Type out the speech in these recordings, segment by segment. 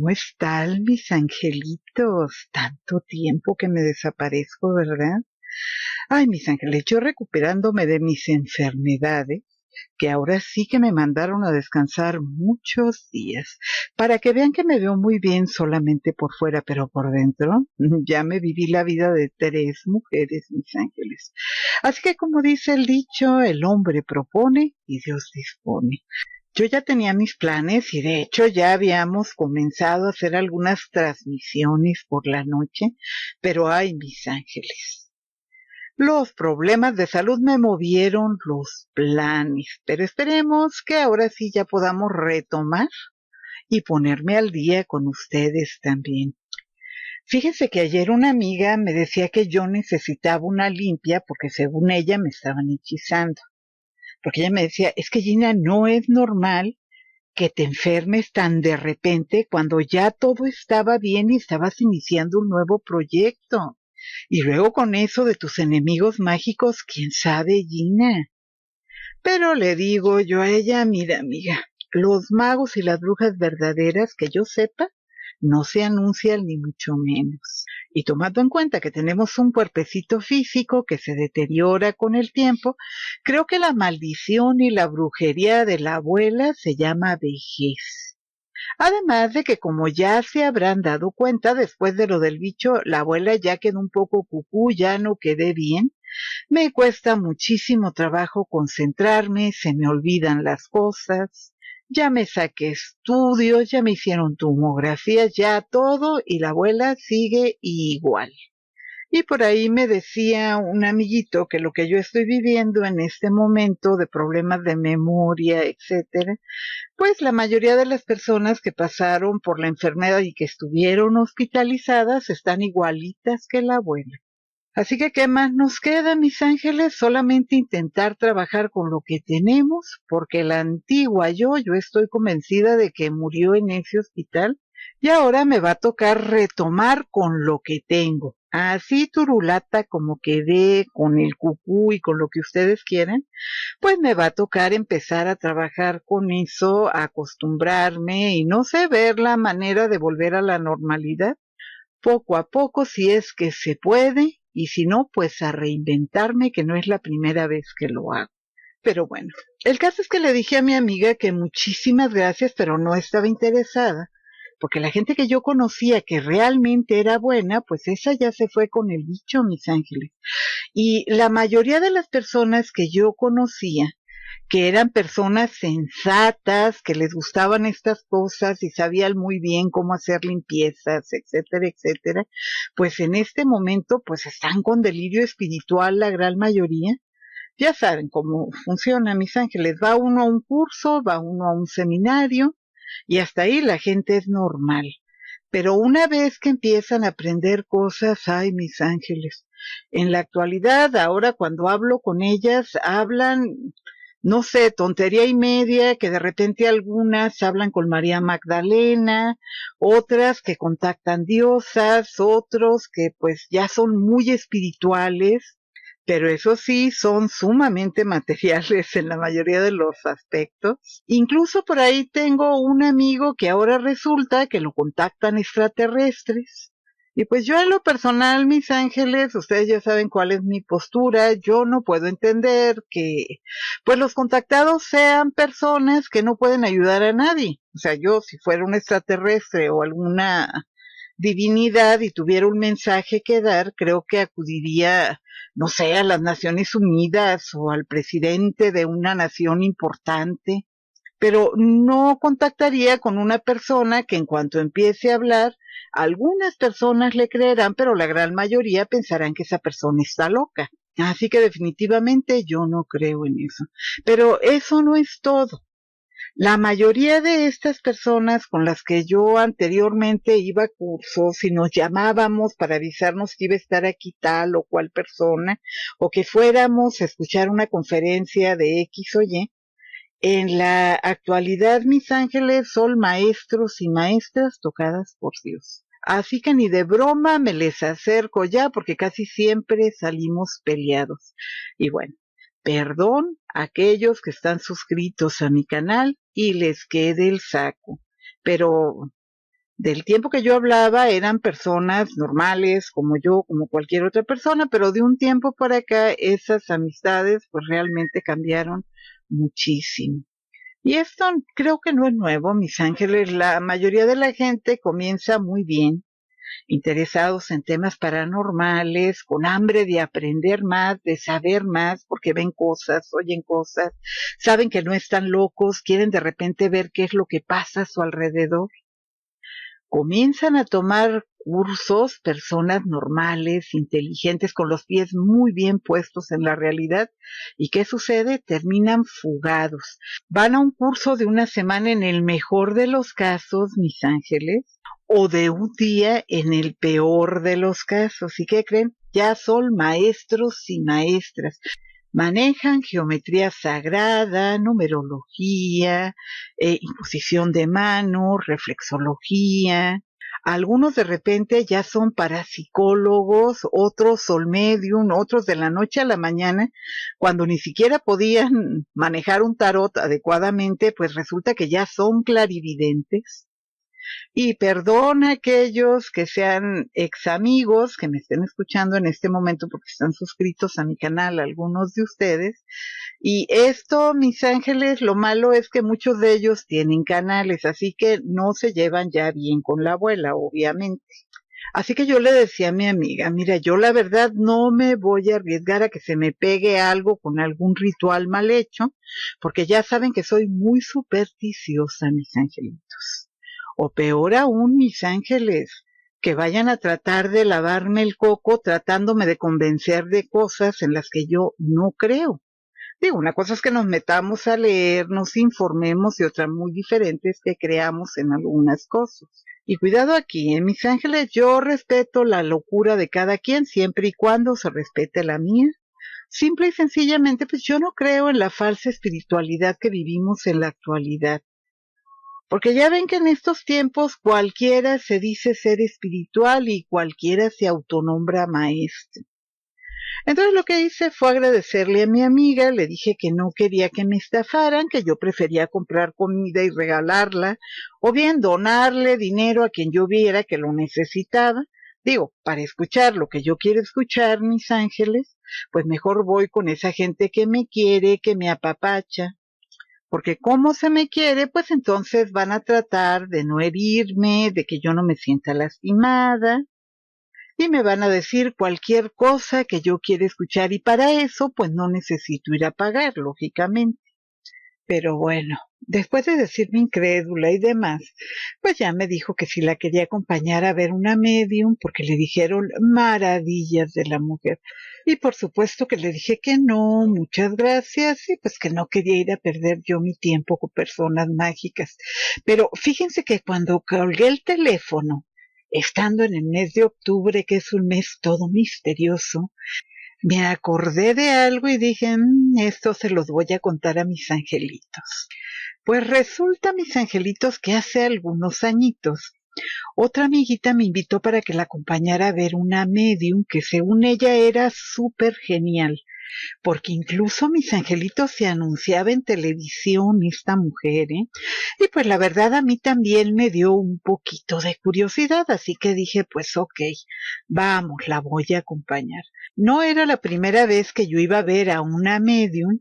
¿Cómo están mis angelitos? Tanto tiempo que me desaparezco, ¿verdad? Ay, mis ángeles, yo recuperándome de mis enfermedades, que ahora sí que me mandaron a descansar muchos días, para que vean que me veo muy bien solamente por fuera, pero por dentro ya me viví la vida de 3 mujeres, mis ángeles. Así que como dice el dicho, el hombre propone y Dios dispone. Yo ya tenía mis planes y de hecho ya habíamos comenzado a hacer algunas transmisiones por la noche, pero ay, mis ángeles. Los problemas de salud me movieron los planes, pero esperemos que ahora sí ya podamos retomar y ponerme al día con ustedes también. Fíjense que ayer una amiga me decía que yo necesitaba una limpia porque según ella me estaban hechizando. Porque ella me decía, es que Gina, no es normal que te enfermes tan de repente cuando ya todo estaba bien y estabas iniciando un nuevo proyecto. Y luego con eso de tus enemigos mágicos, quién sabe, Gina. Pero le digo yo a ella, mira, amiga, los magos y las brujas verdaderas, que yo sepa, no se anuncian ni mucho menos. Y tomando en cuenta que tenemos un cuerpecito físico que se deteriora con el tiempo, creo que la maldición y la brujería de la abuela se llama vejez. Además de que como ya se habrán dado cuenta después de lo del bicho, la abuela ya quedó un poco cucú, ya no quedé bien. Me cuesta muchísimo trabajo concentrarme, se me olvidan las cosas. Ya me saqué estudios, ya me hicieron tomografías, ya todo, y la abuela sigue igual. Y por ahí me decía un amiguito que lo que yo estoy viviendo en este momento de problemas de memoria, etcétera, pues la mayoría de las personas que pasaron por la enfermedad y que estuvieron hospitalizadas están igualitas que la abuela. Así que, ¿qué más nos queda, mis ángeles? Solamente intentar trabajar con lo que tenemos, porque la antigua yo estoy convencida de que murió en ese hospital y ahora me va a tocar retomar con lo que tengo. Así turulata como quedé con el cucú y con lo que ustedes quieren, pues me va a tocar empezar a trabajar con eso, a acostumbrarme y no sé, ver la manera de volver a la normalidad poco a poco si es que se puede y si no, pues a reinventarme, que no es la primera vez que lo hago. Pero bueno, el caso es que le dije a mi amiga que muchísimas gracias, pero no estaba interesada, porque la gente que yo conocía que realmente era buena, pues esa ya se fue con el bicho, mis ángeles. Y la mayoría de las personas que yo conocía, que eran personas sensatas, que les gustaban estas cosas y sabían muy bien cómo hacer limpiezas, etcétera, etcétera, pues en este momento pues están con delirio espiritual la gran mayoría. Ya saben cómo funciona, mis ángeles. Va uno a un curso, va uno a un seminario y hasta ahí la gente es normal. Pero una vez que empiezan a aprender cosas, ay, mis ángeles, en la actualidad, ahora cuando hablo con ellas, hablan, no sé, tontería y media, que de repente algunas hablan con María Magdalena, otras que contactan diosas, otros que pues ya son muy espirituales, pero eso sí, son sumamente materiales en la mayoría de los aspectos. Incluso por ahí tengo un amigo que ahora resulta que lo contactan extraterrestres. Y pues yo en lo personal, mis ángeles, ustedes ya saben cuál es mi postura, yo no puedo entender que pues los contactados sean personas que no pueden ayudar a nadie. O sea, yo si fuera un extraterrestre o alguna divinidad y tuviera un mensaje que dar, creo que acudiría, no sé, a las Naciones Unidas o al presidente de una nación importante, pero no contactaría con una persona que en cuanto empiece a hablar, algunas personas le creerán, pero la gran mayoría pensarán que esa persona está loca. Así que definitivamente yo no creo en eso. Pero eso no es todo. La mayoría de estas personas con las que yo anteriormente iba a cursos y nos llamábamos para avisarnos que iba a estar aquí tal o cual persona, o que fuéramos a escuchar una conferencia de X o Y, en la actualidad mis ángeles son maestros y maestras tocadas por Dios. Así que ni de broma me les acerco ya porque casi siempre salimos peleados. Y bueno, perdón a aquellos que están suscritos a mi canal y les quede el saco. Pero Del tiempo que yo hablaba eran personas normales como yo, como cualquier otra persona, pero de un tiempo para acá esas amistades pues realmente cambiaron muchísimo. Y esto creo que no es nuevo, mis ángeles. La mayoría de la gente comienza muy bien, interesados en temas paranormales, con hambre de aprender más, de saber más, porque ven cosas, oyen cosas, saben que no están locos, quieren de repente ver qué es lo que pasa a su alrededor. Comienzan a tomar cursos personas normales, inteligentes, con los pies muy bien puestos en la realidad. ¿Y qué sucede? Terminan fugados. Van a un curso de una semana en el mejor de los casos, mis ángeles, o de un día en el peor de los casos. ¿Y qué creen? Ya son maestros y maestras. Manejan geometría sagrada, numerología, imposición de manos, reflexología. Algunos de repente ya son parapsicólogos, otros son medium, otros de la noche a la mañana, cuando ni siquiera podían manejar un tarot adecuadamente, pues resulta que ya son clarividentes. Y perdón a aquellos que sean ex amigos que me estén escuchando en este momento porque están suscritos a mi canal, algunos de ustedes. Y esto, mis ángeles, lo malo es que muchos de ellos tienen canales, así que no se llevan ya bien con la abuela, obviamente. Así que yo le decía a mi amiga, mira, yo la verdad no me voy a arriesgar a que se me pegue algo con algún ritual mal hecho, porque ya saben que soy muy supersticiosa, mis angelitos. O peor aún, mis ángeles, que vayan a tratar de lavarme el coco tratándome de convencer de cosas en las que yo no creo. Digo, una cosa es que nos metamos a leer, nos informemos y otra muy diferente es que creamos en algunas cosas. Y cuidado aquí, mis ángeles, yo respeto la locura de cada quien siempre y cuando se respete la mía. Simple y sencillamente, pues yo no creo en la falsa espiritualidad que vivimos en la actualidad. Porque ya ven que en estos tiempos cualquiera se dice ser espiritual y cualquiera se autonombra maestro. Entonces lo que hice fue agradecerle a mi amiga, le dije que no quería que me estafaran, que yo prefería comprar comida y regalarla, o bien donarle dinero a quien yo viera que lo necesitaba. Digo, para escuchar lo que yo quiero escuchar, mis ángeles, pues mejor voy con esa gente que me quiere, que me apapacha. Porque como se me quiere, pues entonces van a tratar de no herirme, de que yo no me sienta lastimada, y me van a decir cualquier cosa que yo quiera escuchar y para eso pues no necesito ir a pagar, lógicamente. Pero bueno, después de decirme incrédula y demás, pues ya me dijo que si la quería acompañar a ver una medium porque le dijeron maravillas de la mujer. Y por supuesto que le dije que no, muchas gracias, y pues que no quería ir a perder yo mi tiempo con personas mágicas. Pero fíjense que cuando colgué el teléfono, estando en el mes de octubre, que es un mes todo misterioso, me acordé de algo y dije, esto se los voy a contar a mis angelitos. Pues resulta, mis angelitos, que hace algunos añitos, otra amiguita me invitó para que la acompañara a ver una medium que según ella era súper genial, porque incluso mis angelitos se anunciaba en televisión esta mujer, ¿eh? Y pues la verdad a mí también me dio un poquito de curiosidad, así que dije, pues ok, vamos, la voy a acompañar. No era la primera vez que yo iba a ver a una medium,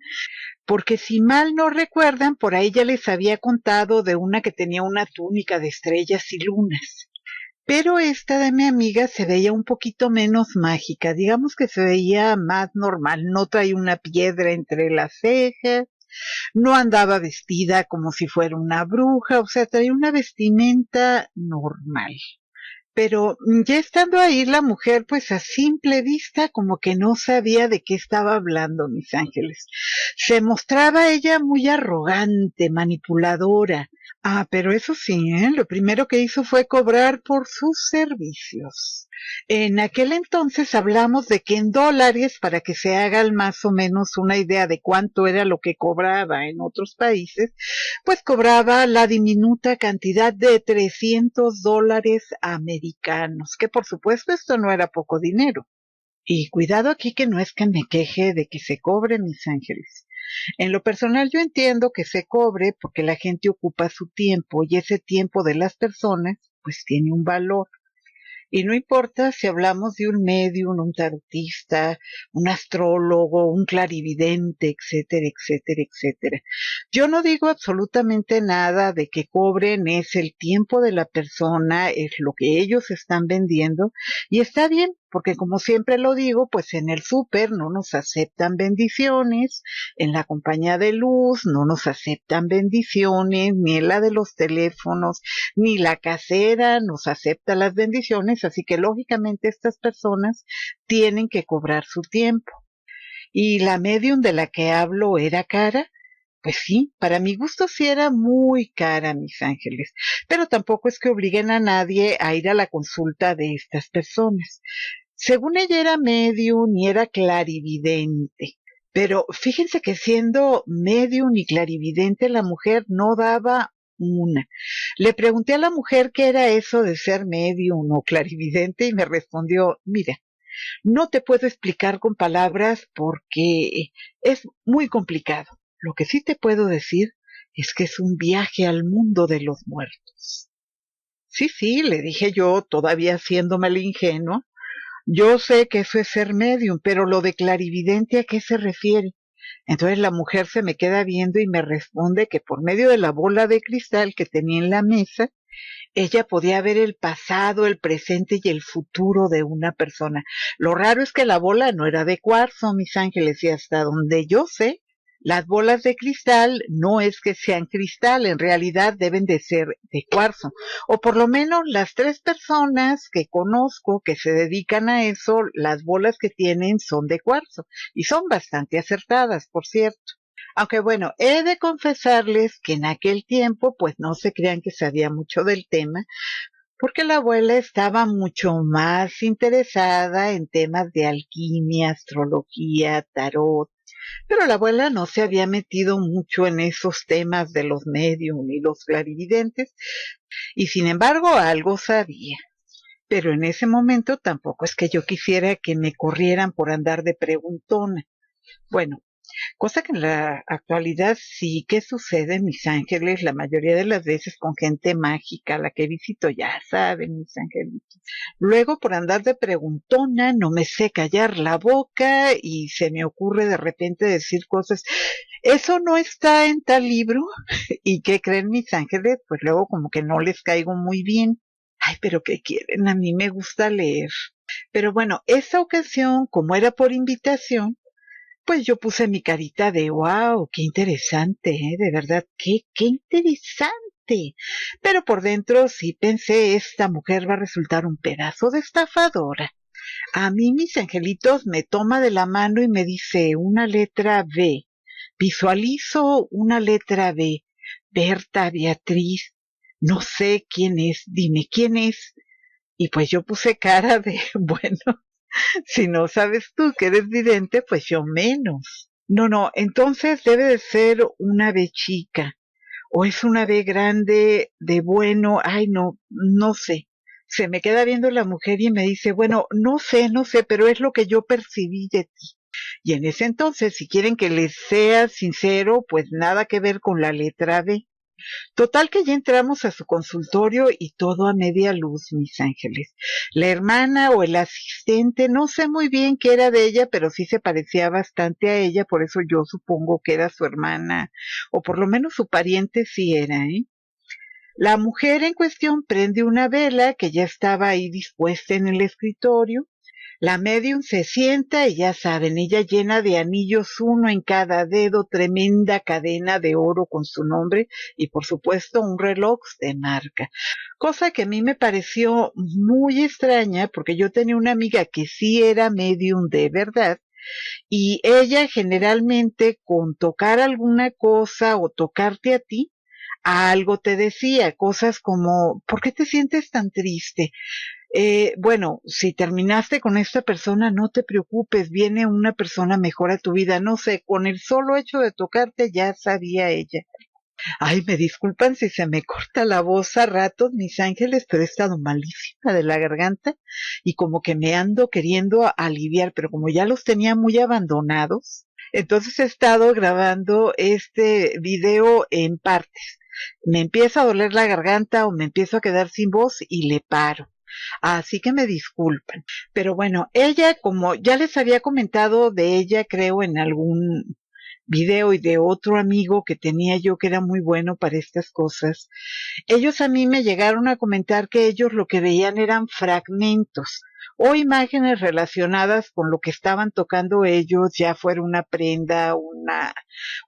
porque si mal no recuerdan, por ahí ya les había contado de una que tenía una túnica de estrellas y lunas. Pero esta de mi amiga se veía un poquito menos mágica, digamos que se veía más normal, no traía una piedra entre las cejas, no andaba vestida como si fuera una bruja, o sea, traía una vestimenta normal. Pero ya estando ahí la mujer, pues a simple vista como que no sabía de qué estaba hablando, mis ángeles. Se mostraba ella muy arrogante, manipuladora. Ah, pero eso sí, lo primero que hizo fue cobrar por sus servicios. En aquel entonces hablamos de que en dólares, para que se hagan más o menos una idea de cuánto era lo que cobraba en otros países, pues cobraba la diminuta cantidad de $300 americanos, que por supuesto esto no era poco dinero. Y cuidado aquí que no es que me queje de que se cobre, mis ángeles. En lo personal yo entiendo que se cobre porque la gente ocupa su tiempo y ese tiempo de las personas pues tiene un valor. Y no importa si hablamos de un medium, un tarotista, un astrólogo, un clarividente, etcétera, etcétera, etcétera. Yo no digo absolutamente nada de que cobren, es el tiempo de la persona, es lo que ellos están vendiendo, y está bien, porque como siempre lo digo, pues en el súper no nos aceptan bendiciones, en la compañía de luz no nos aceptan bendiciones, ni en la de los teléfonos, ni la casera nos acepta las bendiciones, así que lógicamente estas personas tienen que cobrar su tiempo. Y la medium de la que hablo era cara. Pues sí, para mi gusto sí era muy cara, mis ángeles, pero tampoco es que obliguen a nadie a ir a la consulta de estas personas. Según ella era medium y era clarividente, pero fíjense que siendo medium y clarividente la mujer no daba una. Le pregunté a la mujer qué era eso de ser medium o clarividente y me respondió, mira, no te puedo explicar con palabras porque es muy complicado. Lo que sí te puedo decir es que es un viaje al mundo de los muertos. Sí, sí, le dije yo, todavía haciéndome el ingenuo. Yo sé que eso es ser medium, pero lo de clarividente, ¿a qué se refiere? Entonces la mujer se me queda viendo y me responde que por medio de la bola de cristal que tenía en la mesa, ella podía ver el pasado, el presente y el futuro de una persona. Lo raro es que la bola no era de cuarzo, mis ángeles, y hasta donde yo sé, las bolas de cristal no es que sean cristal, en realidad deben de ser de cuarzo. O por lo menos las 3 personas que conozco que se dedican a eso, las bolas que tienen son de cuarzo. Y son bastante acertadas, por cierto. Aunque bueno, he de confesarles que en aquel tiempo, pues no se crean que sabía mucho del tema, porque la abuela estaba mucho más interesada en temas de alquimia, astrología, tarot, pero la abuela no se había metido mucho en esos temas de los medium y los clarividentes, y sin embargo algo sabía. Pero en ese momento tampoco es que yo quisiera que me corrieran por andar de preguntona. Bueno, cosa que en la actualidad sí que sucede en Mis Ángeles, la mayoría de las veces con gente mágica, la que visito, ya saben, mis angelitos. Luego, por andar de preguntona, no me sé callar la boca y se me ocurre de repente decir cosas. Eso no está en tal libro. ¿Y qué creen mis ángeles? Pues luego como que no les caigo muy bien. Ay, pero ¿qué quieren? A mí me gusta leer. Pero bueno, esa ocasión, como era por invitación, pues yo puse mi carita de wow, qué interesante, de verdad, qué interesante. Pero por dentro sí pensé, esta mujer va a resultar un pedazo de estafadora. A mí mis angelitos me toma de la mano y me dice una letra B. Visualizo una letra B. Berta, Beatriz, no sé quién es, dime quién es. Y pues yo puse cara de, bueno, si no sabes tú que eres vidente, pues yo menos. No, no, entonces debe de ser una B chica, o es una B grande de bueno, ay no, no sé. Se me queda viendo la mujer y me dice, bueno, no sé, pero es lo que yo percibí de ti. Y en ese entonces, si quieren que les sea sincero, pues nada que ver con la letra B. Total que ya entramos a su consultorio y todo a media luz, mis ángeles. La hermana o el asistente, no sé muy bien qué era de ella, pero sí se parecía bastante a ella, por eso yo supongo que era su hermana, o por lo menos su pariente sí era, ¿eh? La mujer en cuestión prende una vela que ya estaba ahí dispuesta en el escritorio. La medium se sienta y ya saben, ella llena de anillos, uno en cada dedo, tremenda cadena de oro con su nombre y por supuesto un reloj de marca. Cosa que a mí me pareció muy extraña porque yo tenía una amiga que sí era medium de verdad y ella generalmente con tocar alguna cosa o tocarte a ti, algo te decía, cosas como, ¿por qué te sientes tan triste? Bueno, si terminaste con esta persona, no te preocupes, viene una persona mejor a tu vida. No sé, con el solo hecho de tocarte ya sabía ella. Ay, me disculpan si se me corta la voz a ratos, mis ángeles, pero he estado malísima de la garganta y como que me ando queriendo aliviar, pero como ya los tenía muy abandonados, entonces he estado grabando este video en partes. me empieza a doler la garganta o me empiezo a quedar sin voz y le paro. Así que me disculpan. Pero bueno, ella, como ya les había comentado de ella, creo, en algún video y de otro amigo que tenía yo que era muy bueno para estas cosas, ellos a mí me llegaron a comentar que ellos lo que veían eran fragmentos o imágenes relacionadas con lo que estaban tocando ellos, ya fuera una prenda,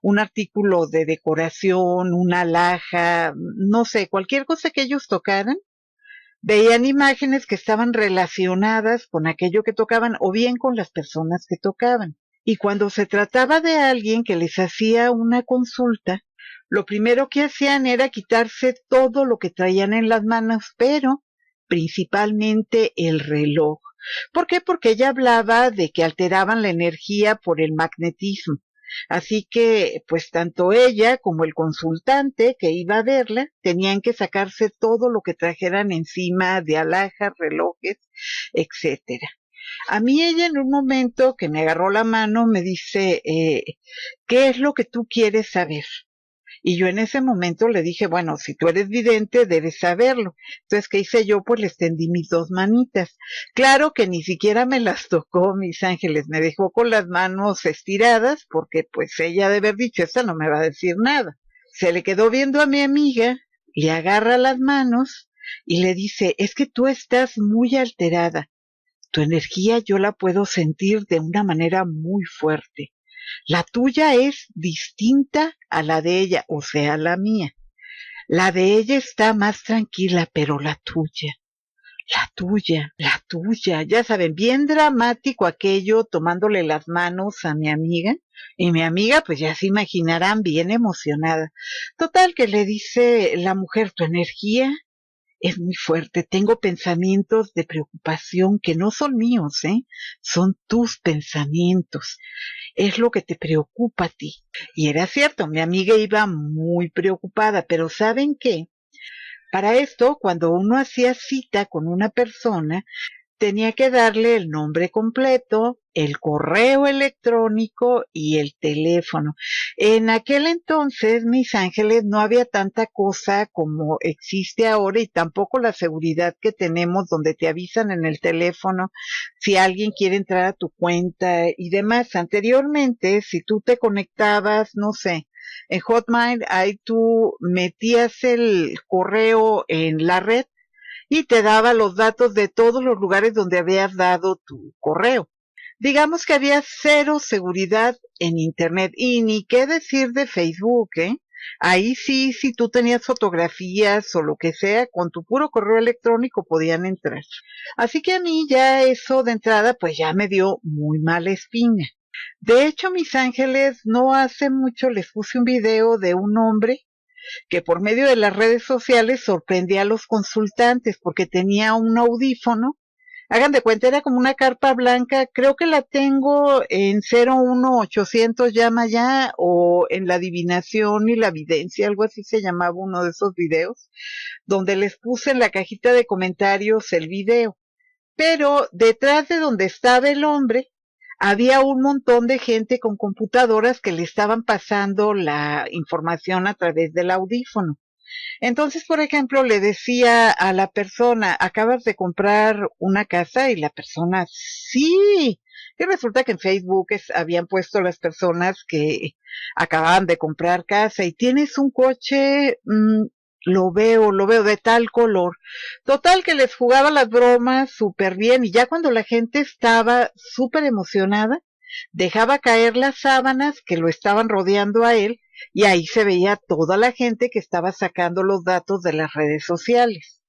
un artículo de decoración, una alhaja, no sé, cualquier cosa que ellos tocaran. Veían imágenes que estaban relacionadas con aquello que tocaban o bien con las personas que tocaban. Y cuando se trataba de alguien que les hacía una consulta, lo primero que hacían era quitarse todo lo que traían en las manos, pero principalmente el reloj. ¿Por qué? Porque ella hablaba de que alteraban la energía por el magnetismo. Así que, pues tanto ella como el consultante que iba a verla tenían que sacarse todo lo que trajeran encima de alhajas, relojes, etcétera. A mí ella en un momento que me agarró la mano me dice, ¿qué es lo que tú quieres saber? Y yo en ese momento le dije, bueno, si tú eres vidente, debes saberlo. Entonces, ¿qué hice yo? Pues les tendí mis dos manitas. Claro que ni siquiera me las tocó, mis ángeles, me dejó con las manos estiradas, porque pues ella de haber dicho, esta no me va a decir nada. Se le quedó viendo a mi amiga, le agarra las manos y le dice, es que tú estás muy alterada. Tu energía yo la puedo sentir de una manera muy fuerte. La tuya es distinta a la de ella, o sea, la mía. La de ella está más tranquila, pero la tuya, ya saben, bien dramático aquello, tomándole las manos a mi amiga, y mi amiga, pues ya se imaginarán, bien emocionada. Total, que le dice la mujer, tu energía es muy fuerte, tengo pensamientos de preocupación que no son míos, son tus pensamientos. Es lo que te preocupa a ti. Y era cierto, mi amiga iba muy preocupada, pero ¿saben qué? Para esto, cuando uno hacía cita con una persona, tenía que darle el nombre completo, el correo electrónico y el teléfono. En aquel entonces, mis ángeles, no había tanta cosa como existe ahora y tampoco la seguridad que tenemos donde te avisan en el teléfono si alguien quiere entrar a tu cuenta y demás. Anteriormente, si tú te conectabas, no sé, en Hotmail, ahí tú metías el correo en la red y te daba los datos de todos los lugares donde habías dado tu correo. Digamos que había cero seguridad en Internet y ni qué decir de Facebook, Ahí sí, si tú tenías fotografías o lo que sea, con tu puro correo electrónico podían entrar. Así que a mí ya eso de entrada pues ya me dio muy mala espina. De hecho, mis ángeles, no hace mucho les puse un video de un hombre que por medio de las redes sociales sorprendía a los consultantes porque tenía un audífono. Hagan de cuenta, era como una carpa blanca, creo que la tengo en 01800 llama ya, o en la adivinación y la evidencia, algo así se llamaba uno de esos videos, donde les puse en la cajita de comentarios el video. Pero detrás de donde estaba el hombre, había un montón de gente con computadoras que le estaban pasando la información a través del audífono. Entonces, por ejemplo, le decía a la persona, acabas de comprar una casa, y la persona, sí. Y resulta que en Facebook habían puesto las personas que acababan de comprar casa y tienes un coche, lo veo de tal color. Total que les jugaba las bromas súper bien y ya cuando la gente estaba súper emocionada, dejaba caer las sábanas que lo estaban rodeando a él y ahí se veía toda la gente que estaba sacando los datos de las redes sociales.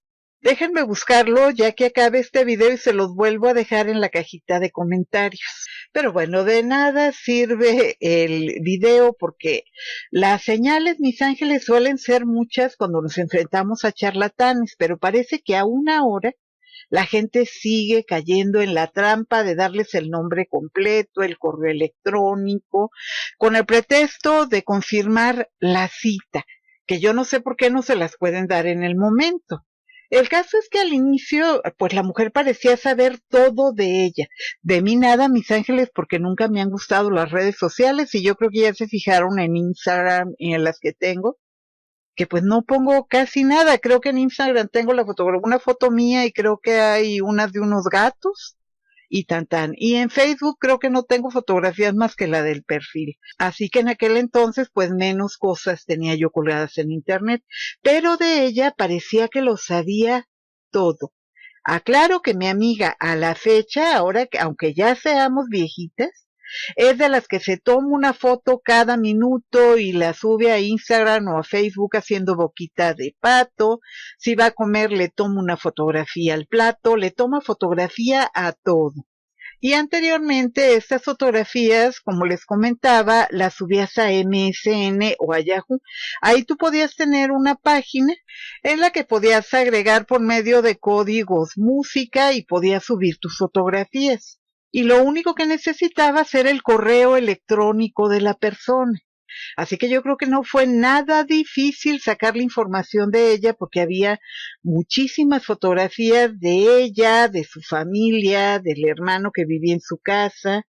Déjenme buscarlo ya que acabe este video y se los vuelvo a dejar en la cajita de comentarios. Pero bueno, de nada sirve el video porque las señales, mis ángeles, suelen ser muchas cuando nos enfrentamos a charlatanes, pero parece que aún ahora la gente sigue cayendo en la trampa de darles el nombre completo, el correo electrónico, con el pretexto de confirmar la cita, que yo no sé por qué no se las pueden dar en el momento. El caso es que al inicio, pues la mujer parecía saber todo de ella. De mí nada, mis ángeles, porque nunca me han gustado las redes sociales y yo creo que ya se fijaron en Instagram y en las que tengo, que pues no pongo casi nada. Creo que en Instagram tengo una foto mía y creo que hay unas de unos gatos y tan tan. Y en Facebook creo que no tengo fotografías más que la del perfil. Así que en aquel entonces pues menos cosas tenía yo colgadas en internet. Pero de ella parecía que lo sabía todo. Aclaro que mi amiga a la fecha, ahora que aunque ya seamos viejitas, es de las que se toma una foto cada minuto y la sube a Instagram o a Facebook haciendo boquita de pato. Si va a comer, le toma una fotografía al plato, le toma fotografía a todo. Y anteriormente estas fotografías, como les comentaba, las subías a MSN o a Yahoo. Ahí tú podías tener una página en la que podías agregar por medio de códigos música y podías subir tus fotografías. Y lo único que necesitabas era el correo electrónico de la persona. Así que yo creo que no fue nada difícil sacar la información de ella porque había muchísimas fotografías de ella, de su familia, del hermano que vivía en su casa,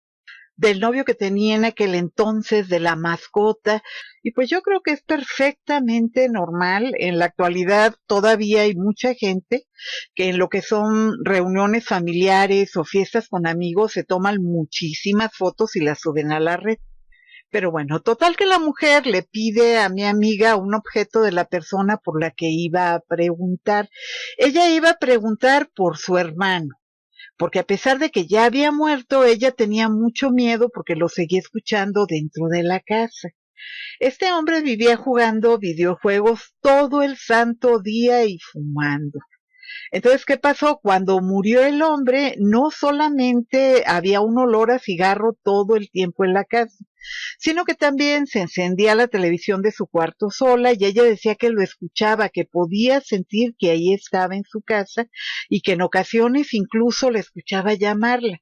del novio que tenía en aquel entonces, de la mascota. Y pues yo creo que es perfectamente normal. En la actualidad todavía hay mucha gente que en lo que son reuniones familiares o fiestas con amigos se toman muchísimas fotos y las suben a la red. Pero bueno, total que la mujer le pide a mi amiga un objeto de la persona por la que iba a preguntar. Ella iba a preguntar por su hermano, porque a pesar de que ya había muerto, ella tenía mucho miedo porque lo seguía escuchando dentro de la casa. Este hombre vivía jugando videojuegos todo el santo día y fumando. Entonces, ¿qué pasó? Cuando murió el hombre, no solamente había un olor a cigarro todo el tiempo en la casa, sino que también se encendía la televisión de su cuarto sola y ella decía que lo escuchaba, que podía sentir que ahí estaba en su casa y que en ocasiones incluso le escuchaba llamarla.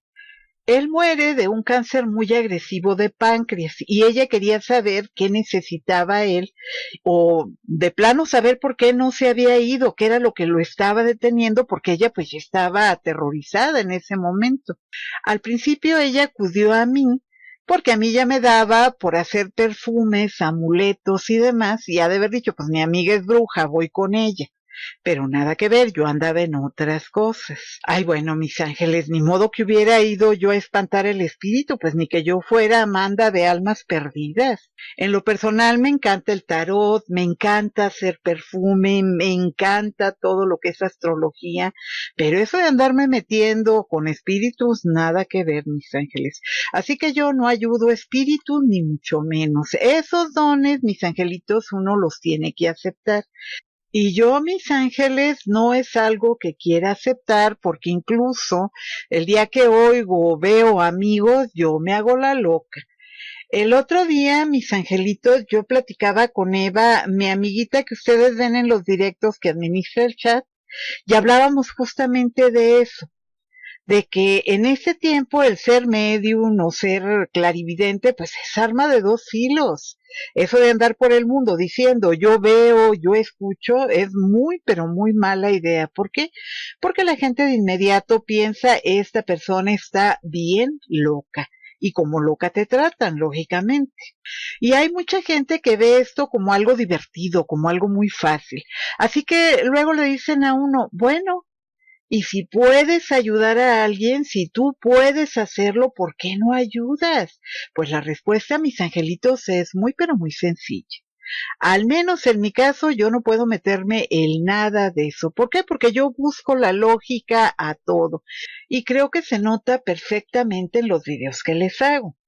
Él muere de un cáncer muy agresivo de páncreas y ella quería saber qué necesitaba él o de plano saber por qué no se había ido, qué era lo que lo estaba deteniendo, porque ella pues ya estaba aterrorizada en ese momento. Al principio ella acudió a mí porque a mí ya me daba por hacer perfumes, amuletos y demás, y ha de haber dicho, pues mi amiga es bruja, voy con ella. Pero nada que ver, yo andaba en otras cosas. Ay, bueno, mis ángeles, ni modo que hubiera ido yo a espantar el espíritu, pues ni que yo fuera Amanda de almas perdidas. En lo personal me encanta el tarot, me encanta hacer perfume, me encanta todo lo que es astrología, pero eso de andarme metiendo con espíritus, nada que ver, mis ángeles. Así que yo no ayudo espíritus, ni mucho menos. Esos dones, mis angelitos, uno los tiene que aceptar. Y yo, mis ángeles, no es algo que quiera aceptar porque incluso el día que oigo o veo amigos, yo me hago la loca. El otro día, mis angelitos, yo platicaba con Eva, mi amiguita que ustedes ven en los directos que administra el chat, y hablábamos justamente de eso, de que en ese tiempo el ser medium o ser clarividente, pues es arma de dos filos. Eso de andar por el mundo diciendo yo veo, yo escucho, es muy, pero muy mala idea. ¿Por qué? Porque la gente de inmediato piensa, esta persona está bien loca. Y como loca te tratan, lógicamente. Y hay mucha gente que ve esto como algo divertido, como algo muy fácil. Así que luego le dicen a uno, bueno, y si puedes ayudar a alguien, si tú puedes hacerlo, ¿por qué no ayudas? Pues la respuesta, mis angelitos, es muy, pero muy sencilla. Al menos en mi caso, yo no puedo meterme en nada de eso. ¿Por qué? Porque yo busco la lógica a todo. Y creo que se nota perfectamente en los videos que les hago.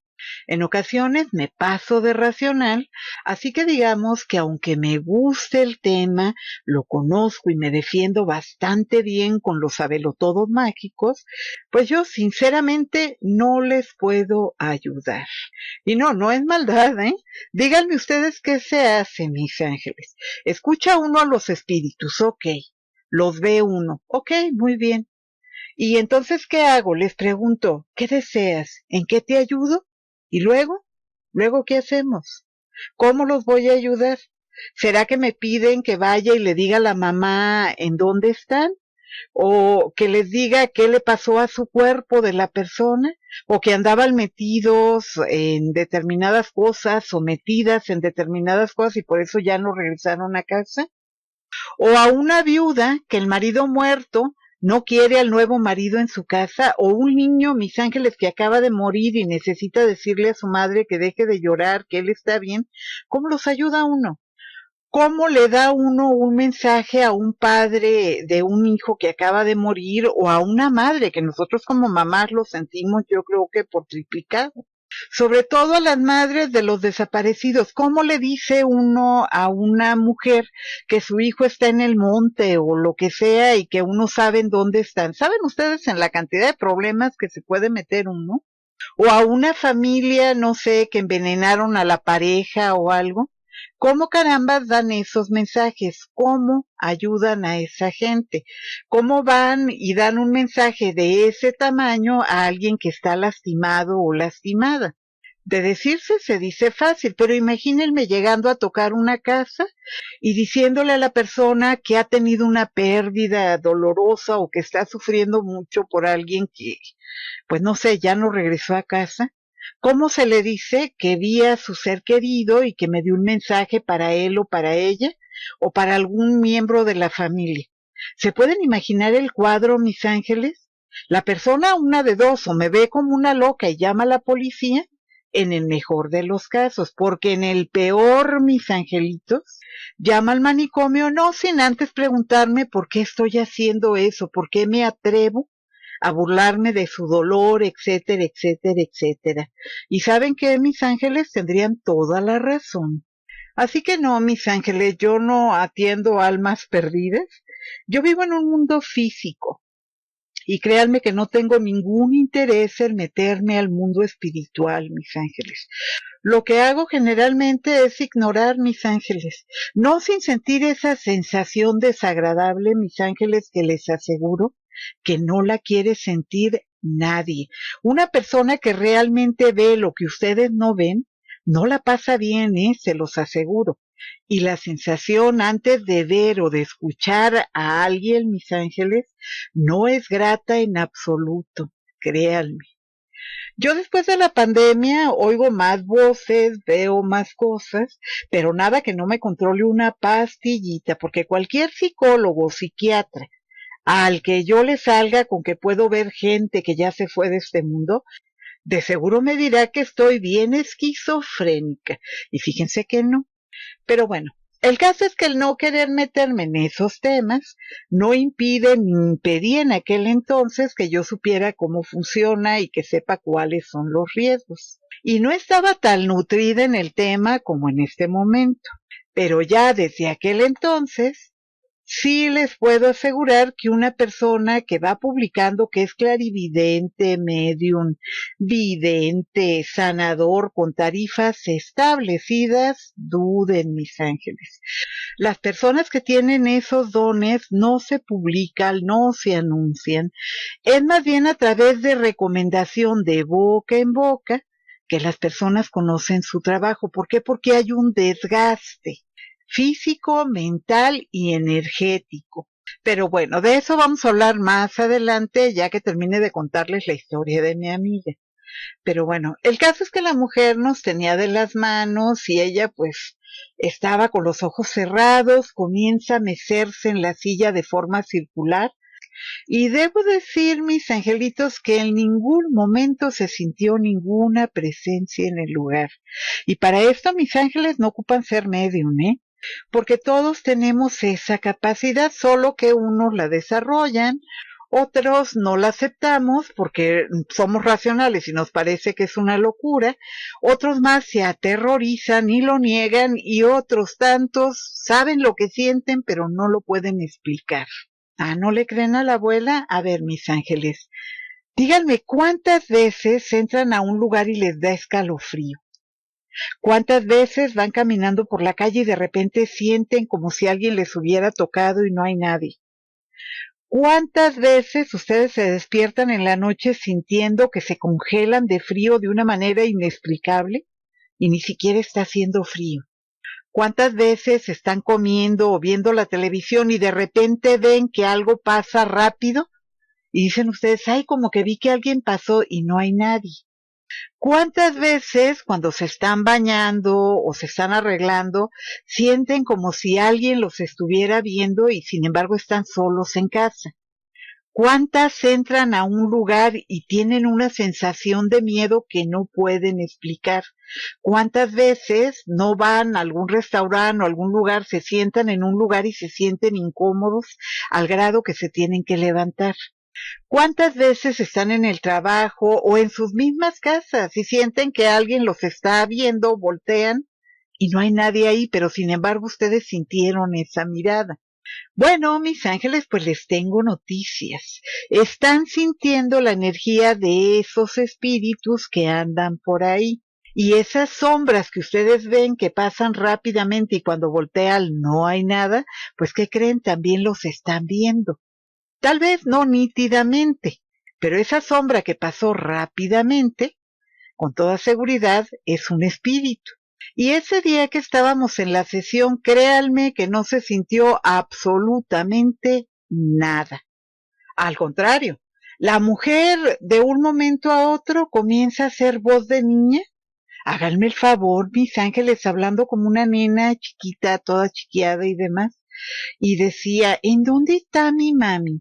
En ocasiones me paso de racional, así que digamos que aunque me guste el tema, lo conozco y me defiendo bastante bien con los sabelotodos mágicos, pues yo sinceramente no les puedo ayudar. Y no, no es maldad, ¿eh? Díganme ustedes qué se hace, mis ángeles. Escucha uno a los espíritus, ok. Los ve uno, ok, muy bien. Y entonces, ¿qué hago? Les pregunto, ¿qué deseas? ¿En qué te ayudo? ¿Y luego qué hacemos? ¿Cómo los voy a ayudar? ¿Será que me piden que vaya y le diga a la mamá en dónde están? ¿O que les diga qué le pasó a su cuerpo de la persona? o que andaban metidos en determinadas cosas o metidas en determinadas cosas y por eso ya no regresaron a casa, o a una viuda que el marido muerto no quiere al nuevo marido en su casa, o un niño, mis ángeles, que acaba de morir y necesita decirle a su madre que deje de llorar, que él está bien. ¿Cómo los ayuda uno? ¿Cómo le da uno un mensaje a un padre de un hijo que acaba de morir o a una madre, que nosotros como mamás lo sentimos, yo creo que por triplicado? Sobre todo a las madres de los desaparecidos. ¿Cómo le dice uno a una mujer que su hijo está en el monte o lo que sea y que uno sabe en dónde están? ¿Saben ustedes en la cantidad de problemas que se puede meter uno? O a una familia, no sé, que envenenaron a la pareja o algo. ¿Cómo carambas dan esos mensajes? ¿Cómo ayudan a esa gente? ¿Cómo van y dan un mensaje de ese tamaño a alguien que está lastimado o lastimada? De decirse se dice fácil, pero imagínense llegando a tocar una casa y diciéndole a la persona que ha tenido una pérdida dolorosa o que está sufriendo mucho por alguien que, pues no sé, ya no regresó a casa. ¿Cómo se le dice que vi a su ser querido y que me dio un mensaje para él o para ella o para algún miembro de la familia? ¿Se pueden imaginar el cuadro, mis ángeles? La persona, una de dos, o me ve como una loca y llama a la policía, en el mejor de los casos, porque en el peor, mis angelitos, llama al manicomio, no sin antes preguntarme por qué estoy haciendo eso, por qué me atrevo a burlarme de su dolor, etcétera, etcétera, etcétera. Y saben que mis ángeles tendrían toda la razón. Así que no, mis ángeles, yo no atiendo almas perdidas. Yo vivo en un mundo físico. Y créanme que no tengo ningún interés en meterme al mundo espiritual, mis ángeles. Lo que hago generalmente es ignorar, mis ángeles. No sin sentir esa sensación desagradable, mis ángeles, que les aseguro que no la quiere sentir nadie. Una persona que realmente ve lo que ustedes no ven, no la pasa bien, se los aseguro. Y la sensación antes de ver o de escuchar a alguien, mis ángeles, no es grata en absoluto, créanme. Yo después de la pandemia oigo más voces, veo más cosas, pero nada que no me controle una pastillita, porque cualquier psicólogo o psiquiatra al que yo le salga con que puedo ver gente que ya se fue de este mundo, de seguro me dirá que estoy bien esquizofrénica. Y fíjense que no. Pero bueno, el caso es que el no querer meterme en esos temas no impide ni impedía en aquel entonces que yo supiera cómo funciona y que sepa cuáles son los riesgos. Y no estaba tan nutrida en el tema como en este momento. Pero ya desde aquel entonces sí les puedo asegurar que una persona que va publicando que es clarividente, medium, vidente, sanador con tarifas establecidas, duden, mis ángeles. Las personas que tienen esos dones no se publican, no se anuncian. Es más bien a través de recomendación de boca en boca que las personas conocen su trabajo. ¿Por qué? Porque hay un desgaste físico, mental y energético. Pero bueno, de eso vamos a hablar más adelante, ya que termine de contarles la historia de mi amiga. Pero bueno, el caso es que la mujer nos tenía de las manos y ella pues estaba con los ojos cerrados, comienza a mecerse en la silla de forma circular y debo decir, mis angelitos, que en ningún momento se sintió ninguna presencia en el lugar. Y para esto mis ángeles no ocupan ser medium, porque todos tenemos esa capacidad, solo que unos la desarrollan, otros no la aceptamos porque somos racionales y nos parece que es una locura, otros más se aterrorizan y lo niegan y otros tantos saben lo que sienten pero no lo pueden explicar. Ah, ¿no le creen a la abuela? A ver, mis ángeles, díganme cuántas veces entran a un lugar y les da escalofrío. ¿Cuántas veces van caminando por la calle y de repente sienten como si alguien les hubiera tocado y no hay nadie? ¿Cuántas veces ustedes se despiertan en la noche sintiendo que se congelan de frío de una manera inexplicable y ni siquiera está haciendo frío? ¿Cuántas veces están comiendo o viendo la televisión y de repente ven que algo pasa rápido Y dicen ustedes, ay, como que vi que alguien pasó y no hay nadie. ¿Cuántas veces cuando se están bañando o se están arreglando, sienten como si alguien los estuviera viendo y sin embargo están solos en casa? ¿Cuántas entran a un lugar y tienen una sensación de miedo que no pueden explicar? ¿Cuántas veces no van a algún restaurante o algún lugar, se sientan en un lugar y se sienten incómodos al grado que se tienen que levantar? ¿Cuántas veces están en el trabajo o en sus mismas casas y sienten que alguien los está viendo, voltean y no hay nadie ahí, pero sin embargo ustedes sintieron esa mirada? Bueno, mis ángeles, pues les tengo noticias. Están sintiendo la energía de esos espíritus que andan por ahí. Y esas sombras que ustedes ven que pasan rápidamente y cuando voltean no hay nada, pues ¿qué creen? También los están viendo. Tal vez no nítidamente, pero esa sombra que pasó rápidamente, con toda seguridad, es un espíritu. Y ese día que estábamos en la sesión, créanme que no se sintió absolutamente nada. Al contrario, la mujer de un momento a otro comienza a hacer voz de niña. Háganme el favor, mis ángeles, hablando como una nena chiquita, toda chiquiada y demás. Y decía, ¿en dónde está mi mami?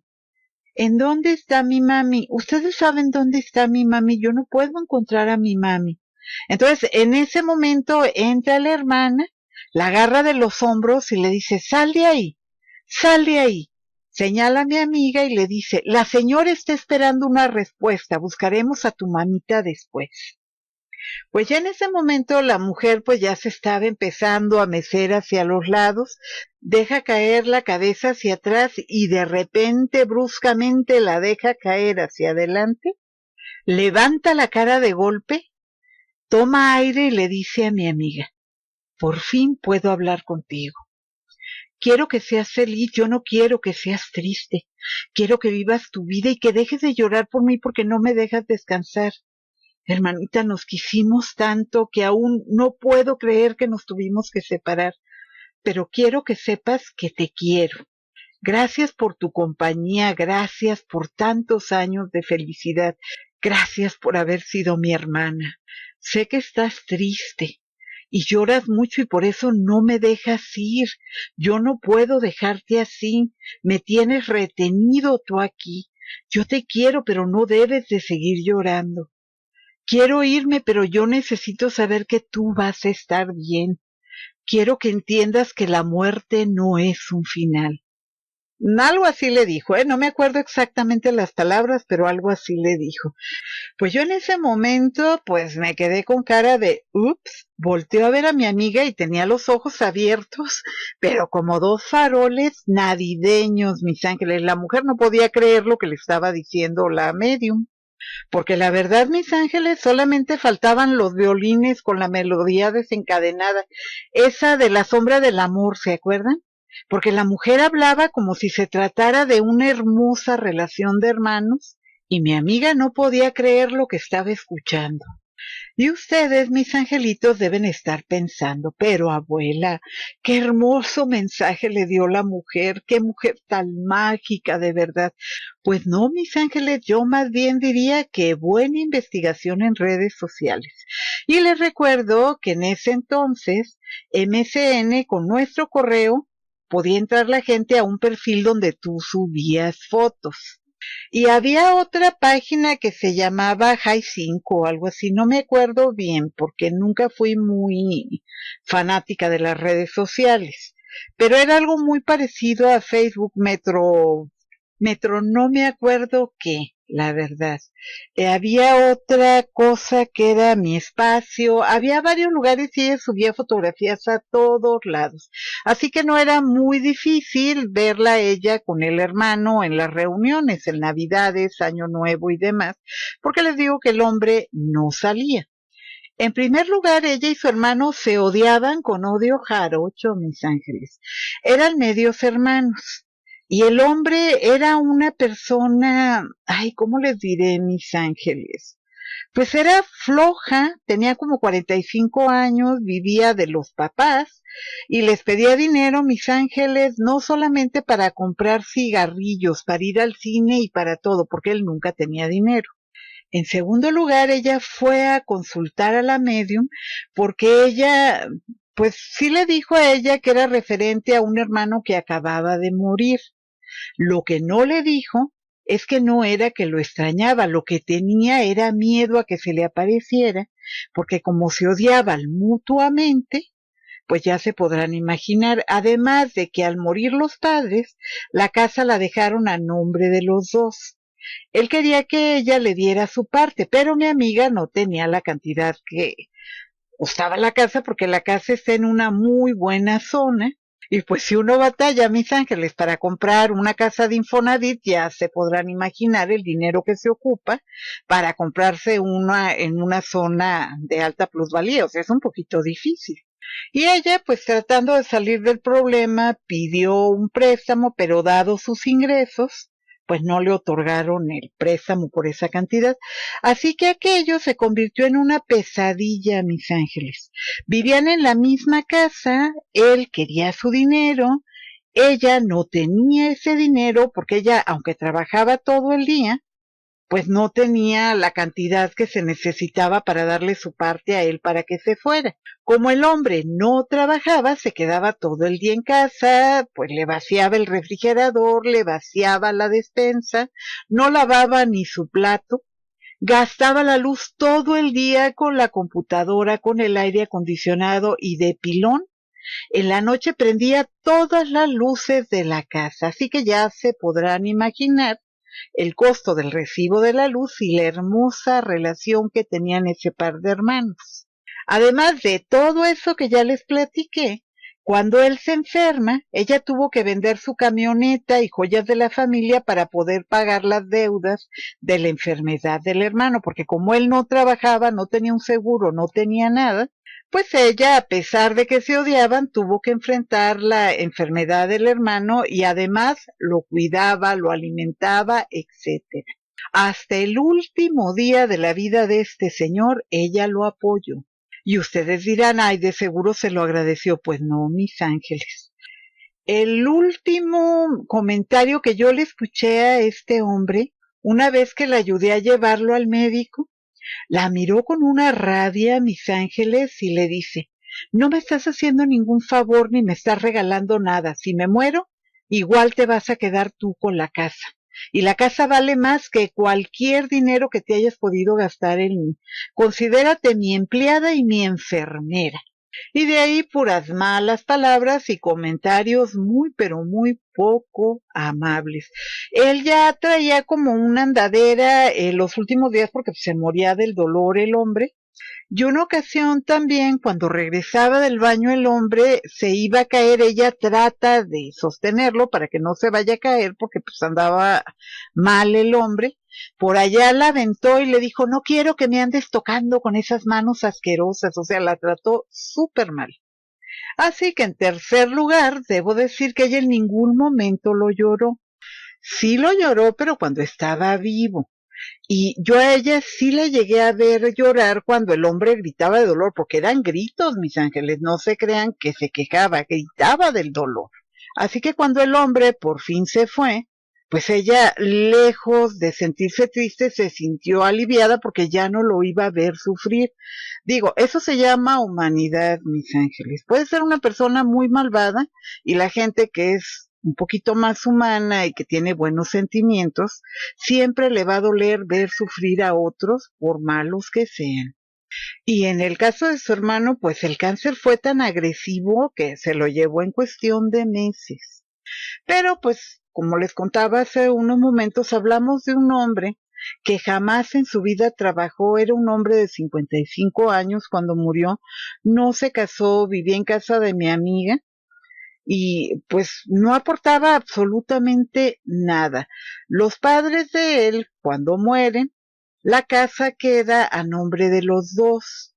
¿En dónde está mi mami? Ustedes saben dónde está mi mami. Yo no puedo encontrar a mi mami. Entonces, en ese momento entra la hermana, la agarra de los hombros y le dice, sal de ahí, sal de ahí. Señala a mi amiga y le dice, la señora está esperando una respuesta, buscaremos a tu mamita después. Pues ya en ese momento la mujer pues ya se estaba empezando a mecer hacia los lados, deja caer la cabeza hacia atrás y de repente bruscamente la deja caer hacia adelante, levanta la cara de golpe, toma aire y le dice a mi amiga, por fin puedo hablar contigo. Quiero que seas feliz, yo no quiero que seas triste. Quiero que vivas tu vida y que dejes de llorar por mí porque no me dejas descansar. Hermanita, nos quisimos tanto que aún no puedo creer que nos tuvimos que separar, pero quiero que sepas que te quiero. Gracias por tu compañía, gracias por tantos años de felicidad, gracias por haber sido mi hermana. Sé que estás triste y lloras mucho y por eso no me dejas ir. Yo no puedo dejarte así, me tienes retenido tú aquí. Yo te quiero, pero no debes de seguir llorando. Quiero irme, pero yo necesito saber que tú vas a estar bien. Quiero que entiendas que la muerte no es un final. Algo así le dijo, no me acuerdo exactamente las palabras, pero algo así le dijo. Pues yo en ese momento, pues me quedé con cara de, ups, volteó a ver a mi amiga y tenía los ojos abiertos, pero como dos faroles navideños, mis ángeles. La mujer no podía creer lo que le estaba diciendo la medium. Porque la verdad, mis ángeles, solamente faltaban los violines con la melodía desencadenada, esa de la sombra del amor, ¿se acuerdan? Porque la mujer hablaba como si se tratara de una hermosa relación de hermanos, y mi amiga no podía creer lo que estaba escuchando. Y ustedes, mis angelitos, deben estar pensando, pero abuela, qué hermoso mensaje le dio la mujer, qué mujer tan mágica de verdad. Pues no, mis ángeles, yo más bien diría que buena investigación en redes sociales. Y les recuerdo que en ese entonces, MSN con nuestro correo, podía entrar la gente a un perfil donde tú subías fotos. Y había otra página que se llamaba Hi5 o algo así, no me acuerdo bien porque nunca fui muy fanática de las redes sociales, pero era algo muy parecido a Facebook, Metro, no me acuerdo qué, la verdad. Había otra cosa que era Mi Espacio, había varios lugares y ella subía fotografías a todos lados. Así que no era muy difícil verla a ella con el hermano en las reuniones, en Navidades, Año Nuevo y demás, porque les digo que el hombre no salía. En primer lugar, ella y su hermano se odiaban con odio jarocho, mis ángeles. Eran medios hermanos. Y el hombre era una persona, ay, ¿cómo les diré, mis ángeles? Pues era floja, tenía como 45 años, vivía de los papás y les pedía dinero, mis ángeles, no solamente para comprar cigarrillos, para ir al cine y para todo, porque él nunca tenía dinero. En segundo lugar, ella fue a consultar a la medium porque ella, pues sí le dijo a ella que era referente a un hermano que acababa de morir. Lo que no le dijo es que no era que lo extrañaba, lo que tenía era miedo a que se le apareciera, porque como se odiaban mutuamente, pues ya se podrán imaginar, además de que al morir los padres, la casa la dejaron a nombre de los dos. Él quería que ella le diera su parte, pero mi amiga no tenía la cantidad que costaba la casa porque la casa está en una muy buena zona. Y pues si uno batalla, mis ángeles, para comprar una casa de Infonavit, ya se podrán imaginar el dinero que se ocupa para comprarse una en una zona de alta plusvalía. O sea, es un poquito difícil. Y ella, pues tratando de salir del problema, pidió un préstamo, pero dado sus ingresos, pues no le otorgaron el préstamo por esa cantidad. Así que aquello se convirtió en una pesadilla, mis ángeles. Vivían en la misma casa, él quería su dinero, ella no tenía ese dinero porque ella, aunque trabajaba todo el día, pues no tenía la cantidad que se necesitaba para darle su parte a él para que se fuera. Como el hombre no trabajaba, se quedaba todo el día en casa, pues le vaciaba el refrigerador, le vaciaba la despensa, no lavaba ni su plato, gastaba la luz todo el día con la computadora, con el aire acondicionado y de pilón. En la noche prendía todas las luces de la casa, así que ya se podrán imaginar el costo del recibo de la luz y la hermosa relación que tenían ese par de hermanos. Además de todo eso que ya les platiqué, cuando él se enferma, ella tuvo que vender su camioneta y joyas de la familia para poder pagar las deudas de la enfermedad del hermano, porque como él no trabajaba, no tenía un seguro, no tenía nada, pues ella, a pesar de que se odiaban, tuvo que enfrentar la enfermedad del hermano y además lo cuidaba, lo alimentaba, etcétera. Hasta el último día de la vida de este señor, ella lo apoyó. Y ustedes dirán, ay, de seguro se lo agradeció. Pues no, mis ángeles. El último comentario que yo le escuché a este hombre, una vez que le ayudé a llevarlo al médico, la miró con una rabia, mis ángeles, y le dice, no me estás haciendo ningún favor ni me estás regalando nada. Si me muero, igual te vas a quedar tú con la casa. Y la casa vale más que cualquier dinero que te hayas podido gastar en mí. Considérate mi empleada y mi enfermera. Y de ahí puras malas palabras y comentarios muy, pero muy poco amables. Él ya traía como una andadera los últimos días porque se moría del dolor el hombre. Y una ocasión también, cuando regresaba del baño el hombre, se iba a caer, ella trata de sostenerlo para que no se vaya a caer porque pues andaba mal el hombre. Por allá la aventó y le dijo, no quiero que me andes tocando con esas manos asquerosas, o sea, la trató súper mal. Así que en tercer lugar, debo decir que ella en ningún momento lo lloró. Sí lo lloró, pero cuando estaba vivo. Y yo a ella sí la llegué a ver llorar cuando el hombre gritaba de dolor, porque eran gritos, mis ángeles, no se crean que se quejaba, gritaba del dolor. Así que cuando el hombre por fin se fue, pues ella, lejos de sentirse triste, se sintió aliviada porque ya no lo iba a ver sufrir. Digo, eso se llama humanidad, mis ángeles. Puede ser una persona muy malvada y la gente que es un poquito más humana y que tiene buenos sentimientos, siempre le va a doler ver sufrir a otros por malos que sean. Y en el caso de su hermano, pues el cáncer fue tan agresivo que se lo llevó en cuestión de meses. Pero pues, como les contaba hace unos momentos, hablamos de un hombre que jamás en su vida trabajó, era un hombre de 55 años cuando murió, no se casó, vivía en casa de mi amiga, y pues no aportaba absolutamente nada. Los padres de él, cuando mueren, la casa queda a nombre de los dos.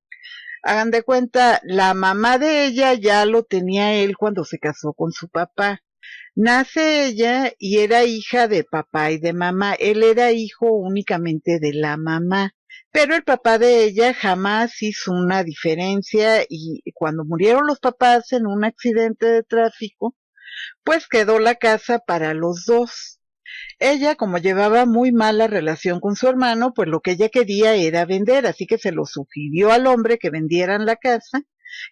Hagan de cuenta, la mamá de ella ya lo tenía él cuando se casó con su papá. Nace ella y era hija de papá y de mamá. Él era hijo únicamente de la mamá. Pero el papá de ella jamás hizo una diferencia y cuando murieron los papás en un accidente de tráfico, pues quedó la casa para los dos. Ella, como llevaba muy mala relación con su hermano, pues lo que ella quería era vender, así que se lo sugirió al hombre que vendieran la casa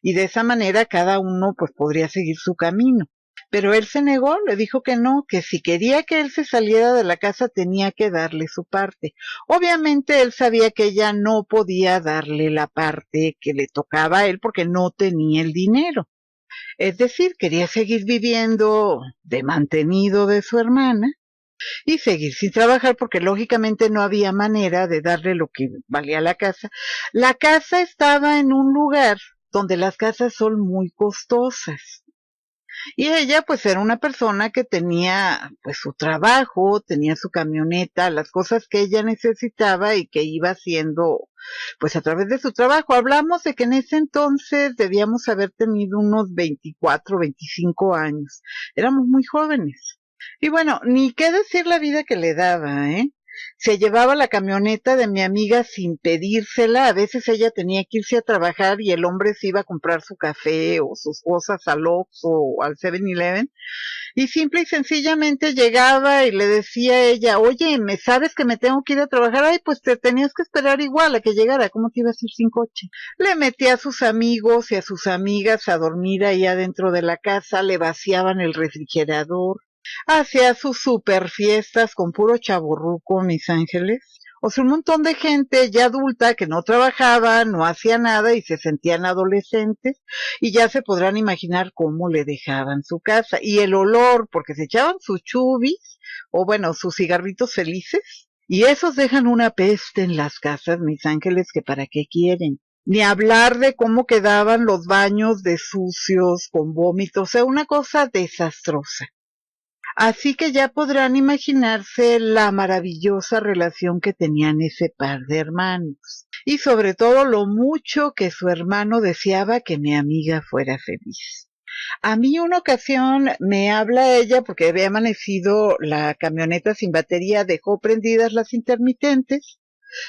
y de esa manera cada uno pues podría seguir su camino. Pero él se negó, le dijo que no, que si quería que él se saliera de la casa tenía que darle su parte. Obviamente él sabía que ella no podía darle la parte que le tocaba a él porque no tenía el dinero. Es decir, quería seguir viviendo de mantenido de su hermana y seguir sin trabajar porque lógicamente no había manera de darle lo que valía la casa. La casa estaba en un lugar donde las casas son muy costosas. Y ella pues era una persona que tenía pues su trabajo, tenía su camioneta, las cosas que ella necesitaba y que iba haciendo pues a través de su trabajo. Hablamos de que en ese entonces debíamos haber tenido unos 24, 25 años. Éramos muy jóvenes. Y bueno, ni qué decir la vida que le daba, ¿eh? Se llevaba la camioneta de mi amiga sin pedírsela, a veces ella tenía que irse a trabajar y el hombre se iba a comprar su café o sus cosas al Oxxo o al 7-Eleven y simple y sencillamente llegaba y le decía a ella, oye, ¿me sabes que me tengo que ir a trabajar? Ay, pues te tenías que esperar igual a que llegara, ¿cómo te ibas a ir sin coche? Le metía a sus amigos y a sus amigas a dormir ahí adentro de la casa, le vaciaban el refrigerador, hacía sus super fiestas con puro chavorruco, mis ángeles. O sea, un montón de gente ya adulta que no trabajaba, no hacía nada y se sentían adolescentes y ya se podrán imaginar cómo le dejaban su casa. Y el olor, porque se echaban sus chubis o bueno, sus cigarritos felices y esos dejan una peste en las casas, mis ángeles, que para qué quieren. Ni hablar de cómo quedaban los baños de sucios, con vómitos, o sea, una cosa desastrosa. Así que ya podrán imaginarse la maravillosa relación que tenían ese par de hermanos. Y sobre todo lo mucho que su hermano deseaba que mi amiga fuera feliz. A mí una ocasión me habla ella porque había amanecido la camioneta sin batería, dejó prendidas las intermitentes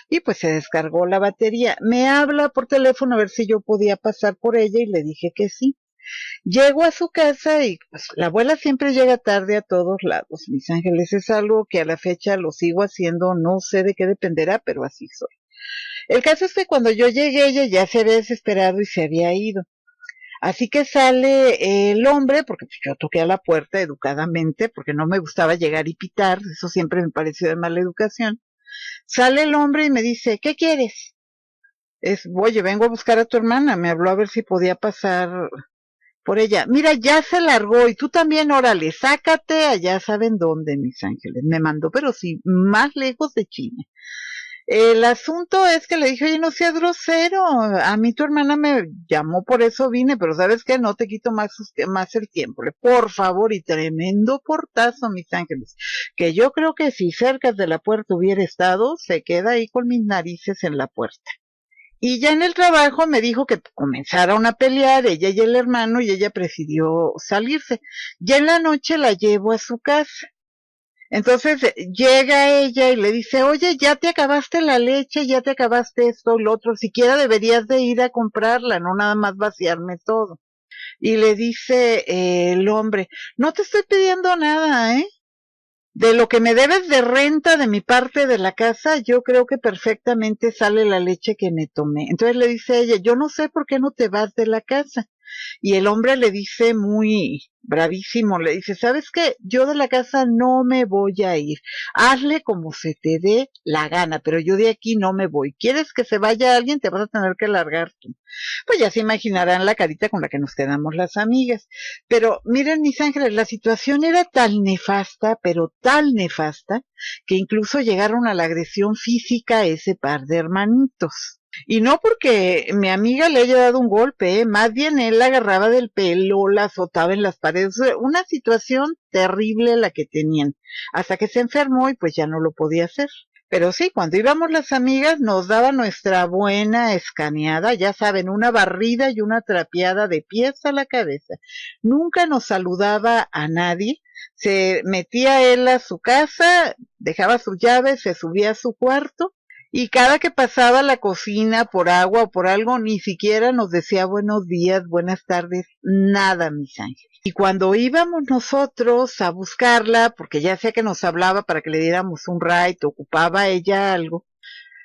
y pues se descargó la batería. Me habla por teléfono a ver si yo podía pasar por ella y le dije que sí. Llego a su casa y pues la abuela siempre llega tarde a todos lados, mis ángeles, es algo que a la fecha lo sigo haciendo, no sé de qué dependerá, pero así soy. El caso es que cuando yo llegué ella ya se había desesperado y se había ido. Así que sale el hombre, porque pues, yo toqué a la puerta educadamente, porque no me gustaba llegar y pitar, eso siempre me pareció de mala educación. Sale el hombre y me dice, ¿qué quieres? Oye, vengo a buscar a tu hermana, me habló a ver si podía pasar por ella. Mira, ya se largó y tú también, órale, sácate allá saben dónde, mis ángeles. Me mandó, pero sí, más lejos de China. El asunto es que le dije, oye, no seas grosero, a mí tu hermana me llamó, por eso vine, pero ¿sabes qué? No te quito más el tiempo, por favor, y tremendo portazo, mis ángeles, que yo creo que si cerca de la puerta hubiera estado, se queda ahí con mis narices en la puerta. Y ya en el trabajo me dijo que comenzaron a pelear ella y el hermano y ella prefirió salirse. Ya en la noche la llevo a su casa. Entonces llega ella y le dice, oye, ya te acabaste la leche, ya te acabaste esto y lo otro, siquiera deberías de ir a comprarla, no nada más vaciarme todo. Y le dice el hombre, no te estoy pidiendo nada, ¿eh? De lo que me debes de renta de mi parte de la casa, yo creo que perfectamente sale la leche que me tomé. Entonces le dice ella, yo no sé por qué no te vas de la casa. Y el hombre le dice muy bravísimo, le dice, ¿sabes qué? Yo de la casa no me voy a ir. Hazle como se te dé la gana, pero yo de aquí no me voy. ¿Quieres que se vaya alguien? Te vas a tener que largar tú. Pues ya se imaginarán la carita con la que nos quedamos las amigas. Pero miren, mis ángeles, la situación era tan nefasta, pero tan nefasta, que incluso llegaron a la agresión física a ese par de hermanitos. Y no porque mi amiga le haya dado un golpe, más bien él la agarraba del pelo, la azotaba en las paredes, una situación terrible la que tenían, hasta que se enfermó y pues ya no lo podía hacer. Pero sí, cuando íbamos las amigas nos daba nuestra buena escaneada, ya saben, una barrida y una trapeada de pies a la cabeza. Nunca nos saludaba a nadie, se metía él a su casa, dejaba sus llaves, se subía a su cuarto, Y cada que pasaba a la cocina por agua o por algo, ni siquiera nos decía buenos días, buenas tardes, nada, mis ángeles. Y cuando íbamos nosotros a buscarla, porque ya sea que nos hablaba para que le diéramos un ride, ocupaba ella algo,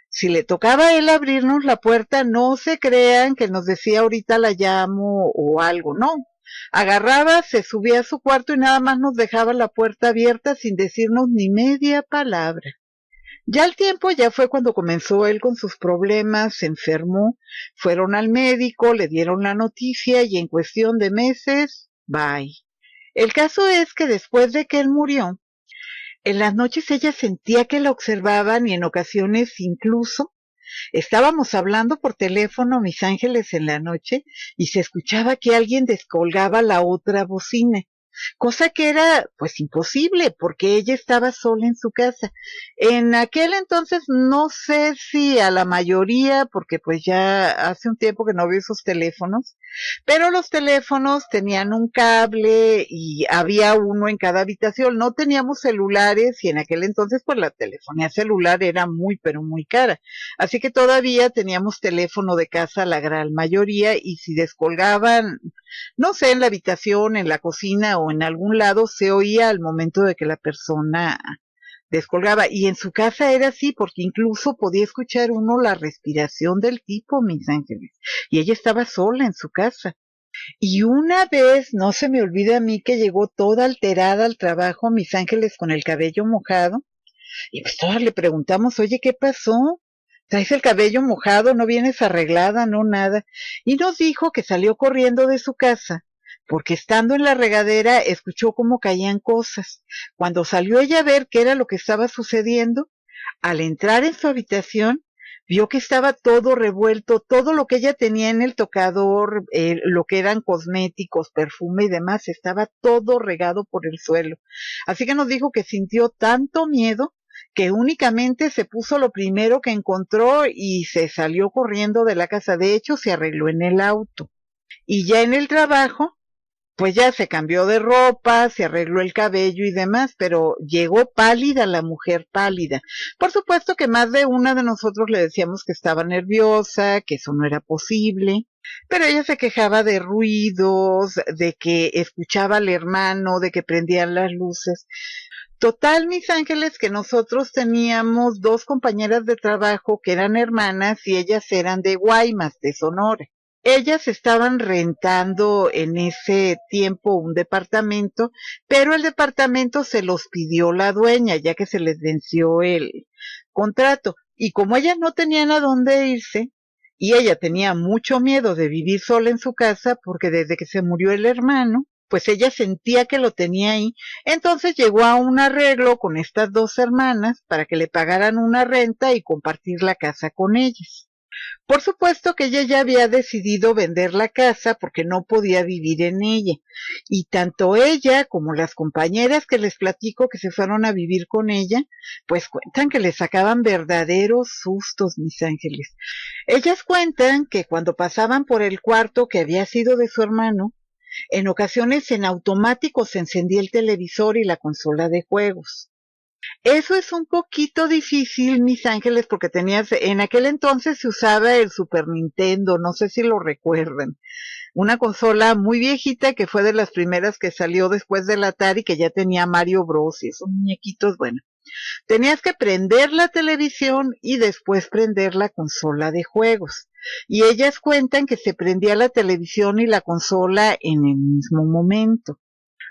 si le tocaba a él abrirnos la puerta, no se crean que nos decía ahorita la llamo o algo, no. Agarraba, se subía a su cuarto y nada más nos dejaba la puerta abierta sin decirnos ni media palabra. Ya al tiempo ya fue cuando comenzó él con sus problemas, se enfermó, fueron al médico, le dieron la noticia y en cuestión de meses, bye. El caso es que después de que él murió, en las noches ella sentía que la observaban y en ocasiones incluso estábamos hablando por teléfono, mis ángeles, en la noche y se escuchaba que alguien descolgaba la otra bocina, cosa que era pues imposible porque ella estaba sola en su casa. En aquel entonces no sé si a la mayoría, porque pues ya hace un tiempo que no veo esos teléfonos, pero los teléfonos tenían un cable y había uno en cada habitación. No teníamos celulares y en aquel entonces pues la telefonía celular era muy pero muy cara. Así que todavía teníamos teléfono de casa la gran mayoría y si descolgaban, no sé, en la habitación, en la cocina o en algún lado, se oía al momento de que la persona descolgaba. Y en su casa era así, porque incluso podía escuchar uno la respiración del tipo, mis ángeles. Y ella estaba sola en su casa. Y una vez, no se me olvida a mí que llegó toda alterada al trabajo, mis ángeles, con el cabello mojado. Y pues todas le preguntamos, oye, ¿qué pasó? ¿Traes el cabello mojado? ¿No vienes arreglada? No, nada. Y nos dijo que salió corriendo de su casa, porque estando en la regadera escuchó cómo caían cosas. Cuando salió ella a ver qué era lo que estaba sucediendo, al entrar en su habitación, vio que estaba todo revuelto, todo lo que ella tenía en el tocador, lo que eran cosméticos, perfume y demás, estaba todo regado por el suelo. Así que nos dijo que sintió tanto miedo que únicamente se puso lo primero que encontró y se salió corriendo de la casa. De hecho, se arregló en el auto. Y ya en el trabajo, pues ya se cambió de ropa, se arregló el cabello y demás, pero llegó pálida la mujer, pálida. Por supuesto que más de una de nosotros le decíamos que estaba nerviosa, que eso no era posible, pero ella se quejaba de ruidos, de que escuchaba al hermano, de que prendían las luces. Total, mis ángeles, que nosotros teníamos dos compañeras de trabajo que eran hermanas y ellas eran de Guaymas, de Sonora. Ellas estaban rentando en ese tiempo un departamento, pero el departamento se los pidió la dueña, ya que se les venció el contrato. Y como ellas no tenían a dónde irse, y ella tenía mucho miedo de vivir sola en su casa, porque desde que se murió el hermano, pues ella sentía que lo tenía ahí, entonces llegó a un arreglo con estas dos hermanas para que le pagaran una renta y compartir la casa con ellas. Por supuesto que ella ya había decidido vender la casa porque no podía vivir en ella. Y tanto ella como las compañeras que les platico que se fueron a vivir con ella, pues cuentan que les sacaban verdaderos sustos, mis ángeles. Ellas cuentan que cuando pasaban por el cuarto que había sido de su hermano, en ocasiones en automático se encendía el televisor y la consola de juegos. Eso es un poquito difícil, mis ángeles, porque en aquel entonces se usaba el Super Nintendo, no sé si lo recuerdan. Una consola muy viejita que fue de las primeras que salió después del Atari, que ya tenía Mario Bros. Y esos muñequitos, bueno. Tenías que prender la televisión y después prender la consola de juegos. Y ellas cuentan que se prendía la televisión y la consola en el mismo momento.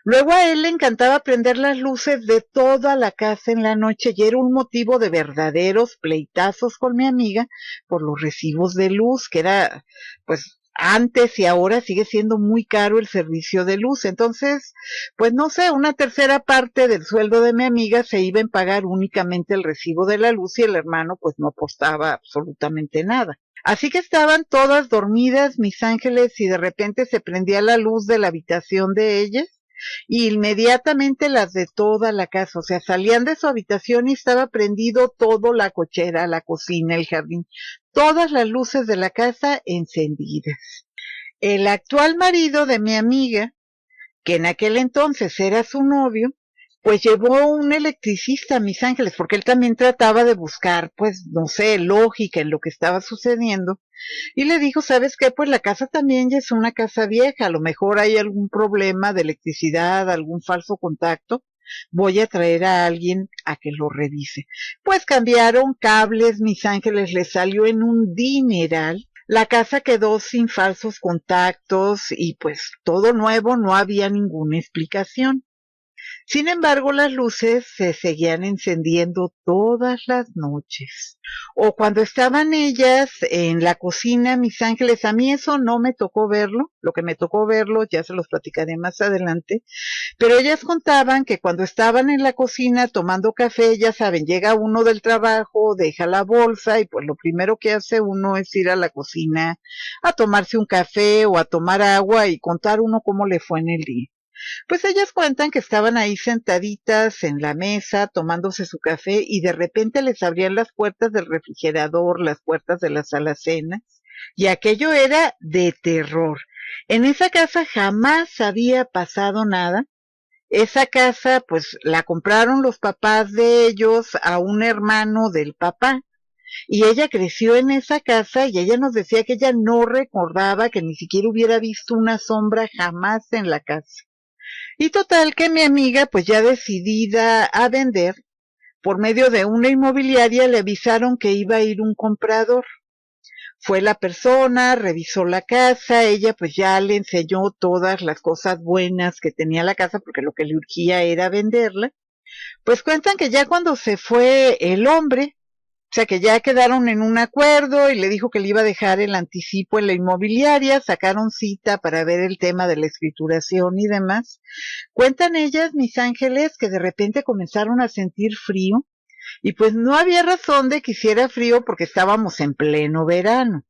Luego a él le encantaba prender las luces de toda la casa en la noche y era un motivo de verdaderos pleitazos con mi amiga por los recibos de luz, que era, pues, antes y ahora sigue siendo muy caro el servicio de luz. Entonces, pues no sé, una tercera parte del sueldo de mi amiga se iba en pagar únicamente el recibo de la luz y el hermano pues no apostaba absolutamente nada. Así que estaban todas dormidas, mis ángeles, y de repente se prendía la luz de la habitación de ellas y inmediatamente las de toda la casa, o sea, salían de su habitación y estaba prendido todo, la cochera, la cocina, el jardín, todas las luces de la casa encendidas. El actual marido de mi amiga, que en aquel entonces era su novio, Pues llevó un electricista a Mis Ángeles, porque él también trataba de buscar, pues, no sé, lógica en lo que estaba sucediendo. Y le dijo, ¿sabes qué? Pues la casa también ya es una casa vieja, a lo mejor hay algún problema de electricidad, algún falso contacto. Voy a traer a alguien a que lo revise. Pues cambiaron cables, Mis Ángeles les salió en un dineral. La casa quedó sin falsos contactos y pues todo nuevo, no había ninguna explicación. Sin embargo, las luces se seguían encendiendo todas las noches. O cuando estaban ellas en la cocina, Mis Ángeles, a mí eso no me tocó verlo, lo que me tocó verlo ya se los platicaré más adelante, pero ellas contaban que cuando estaban en la cocina tomando café, ya saben, llega uno del trabajo, deja la bolsa y pues lo primero que hace uno es ir a la cocina a tomarse un café o a tomar agua y contar uno cómo le fue en el día. Pues ellas cuentan que estaban ahí sentaditas en la mesa tomándose su café y de repente les abrían las puertas del refrigerador, las puertas de las alacenas y aquello era de terror. En esa casa jamás había pasado nada. Esa casa pues la compraron los papás de ellos a un hermano del papá y ella creció en esa casa y ella nos decía que ella no recordaba que ni siquiera hubiera visto una sombra jamás en la casa. Y total que mi amiga, pues ya decidida a vender, por medio de una inmobiliaria le avisaron que iba a ir un comprador. Fue la persona, revisó la casa, ella pues ya le enseñó todas las cosas buenas que tenía la casa, porque lo que le urgía era venderla. Pues cuentan que ya cuando se fue el hombre, o sea que ya quedaron en un acuerdo y le dijo que le iba a dejar el anticipo en la inmobiliaria, sacaron cita para ver el tema de la escrituración y demás. Cuentan ellas, Mis Ángeles, que de repente comenzaron a sentir frío y pues no había razón de que hiciera frío porque estábamos en pleno verano.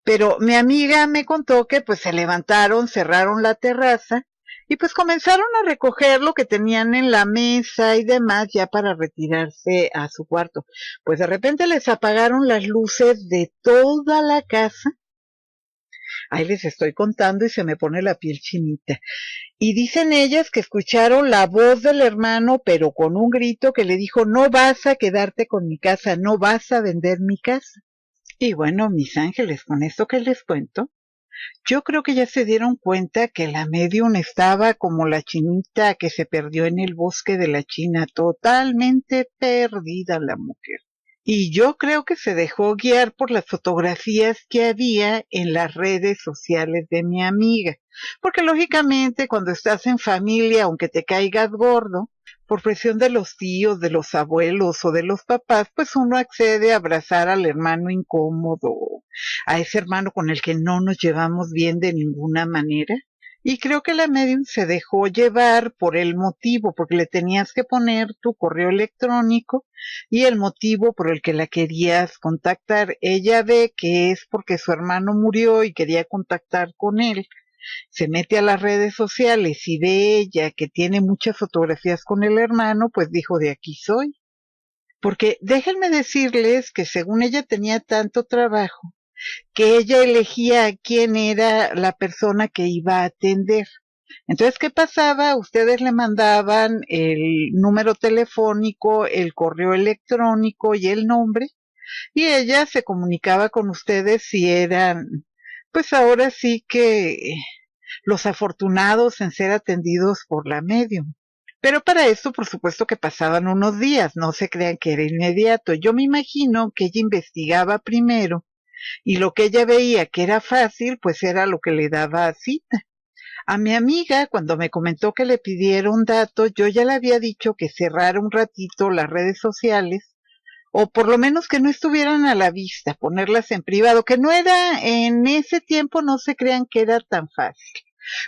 Pero mi amiga me contó que pues se levantaron, cerraron la terraza y pues comenzaron a recoger lo que tenían en la mesa y demás ya para retirarse a su cuarto. Pues de repente les apagaron las luces de toda la casa. Ahí les estoy contando y se me pone la piel chinita. Y dicen ellas que escucharon la voz del hermano, pero con un grito que le dijo, no vas a quedarte con mi casa, no vas a vender mi casa. Y bueno, Mis Ángeles, con esto que les cuento, yo creo que ya se dieron cuenta que la medium estaba como la chinita que se perdió en el bosque de la China, totalmente perdida la mujer. Y yo creo que se dejó guiar por las fotografías que había en las redes sociales de mi amiga. Porque lógicamente cuando estás en familia, aunque te caigas gordo, por presión de los tíos, de los abuelos o de los papás, pues uno accede a abrazar al hermano incómodo, a ese hermano con el que no nos llevamos bien de ninguna manera. Y creo que la medium se dejó llevar por el motivo, porque le tenías que poner tu correo electrónico y el motivo por el que la querías contactar. Ella ve que es porque su hermano murió y quería contactar con él. Se mete a las redes sociales y ve ella que tiene muchas fotografías con el hermano, pues dijo, de aquí soy. Porque déjenme decirles que según ella tenía tanto trabajo, que ella elegía a quién era la persona que iba a atender. Entonces, ¿qué pasaba? Ustedes le mandaban el número telefónico, el correo electrónico y el nombre, y ella se comunicaba con ustedes si eran, pues ahora sí que los afortunados en ser atendidos por la medium. Pero para esto, por supuesto que pasaban unos días, no se crean que era inmediato. Yo me imagino que ella investigaba primero y lo que ella veía que era fácil, pues era lo que le daba cita. A mi amiga, cuando me comentó que le pidieron datos, yo ya le había dicho que cerrara un ratito las redes sociales, o por lo menos que no estuvieran a la vista, ponerlas en privado, que no era, en ese tiempo no se crean que era tan fácil.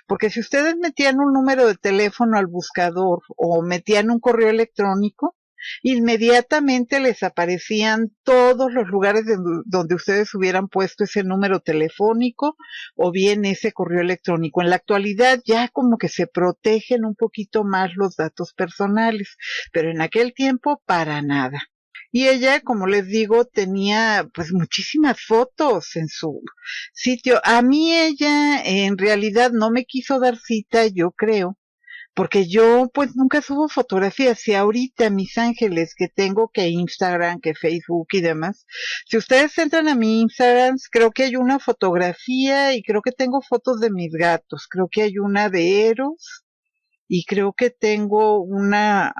Porque si ustedes metían un número de teléfono al buscador o metían un correo electrónico, inmediatamente les aparecían todos los lugares donde ustedes hubieran puesto ese número telefónico o bien ese correo electrónico. En la actualidad ya como que se protegen un poquito más los datos personales, pero en aquel tiempo para nada. Y ella, como les digo, tenía pues muchísimas fotos en su sitio. A mí ella en realidad no me quiso dar cita, yo creo, porque yo pues nunca subo fotografías. Y ahorita, mis ángeles, que tengo que Instagram, que Facebook y demás, si ustedes entran a mi Instagram, creo que hay una fotografía y creo que tengo fotos de mis gatos. Creo que hay una de Eros y creo que tengo una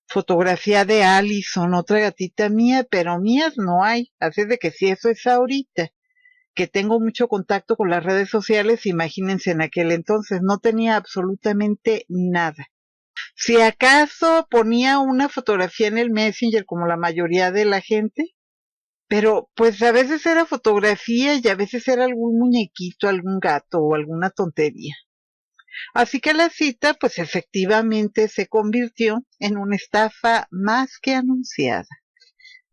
fotografía de Allison, otra gatita mía, pero mías no hay. Así de que si eso es ahorita, que tengo mucho contacto con las redes sociales, imagínense en aquel entonces, no tenía absolutamente nada. Si acaso ponía una fotografía en el Messenger como la mayoría de la gente, pero pues a veces era fotografía y a veces era algún muñequito, algún gato o alguna tontería. Así que la cita pues efectivamente se convirtió en una estafa más que anunciada.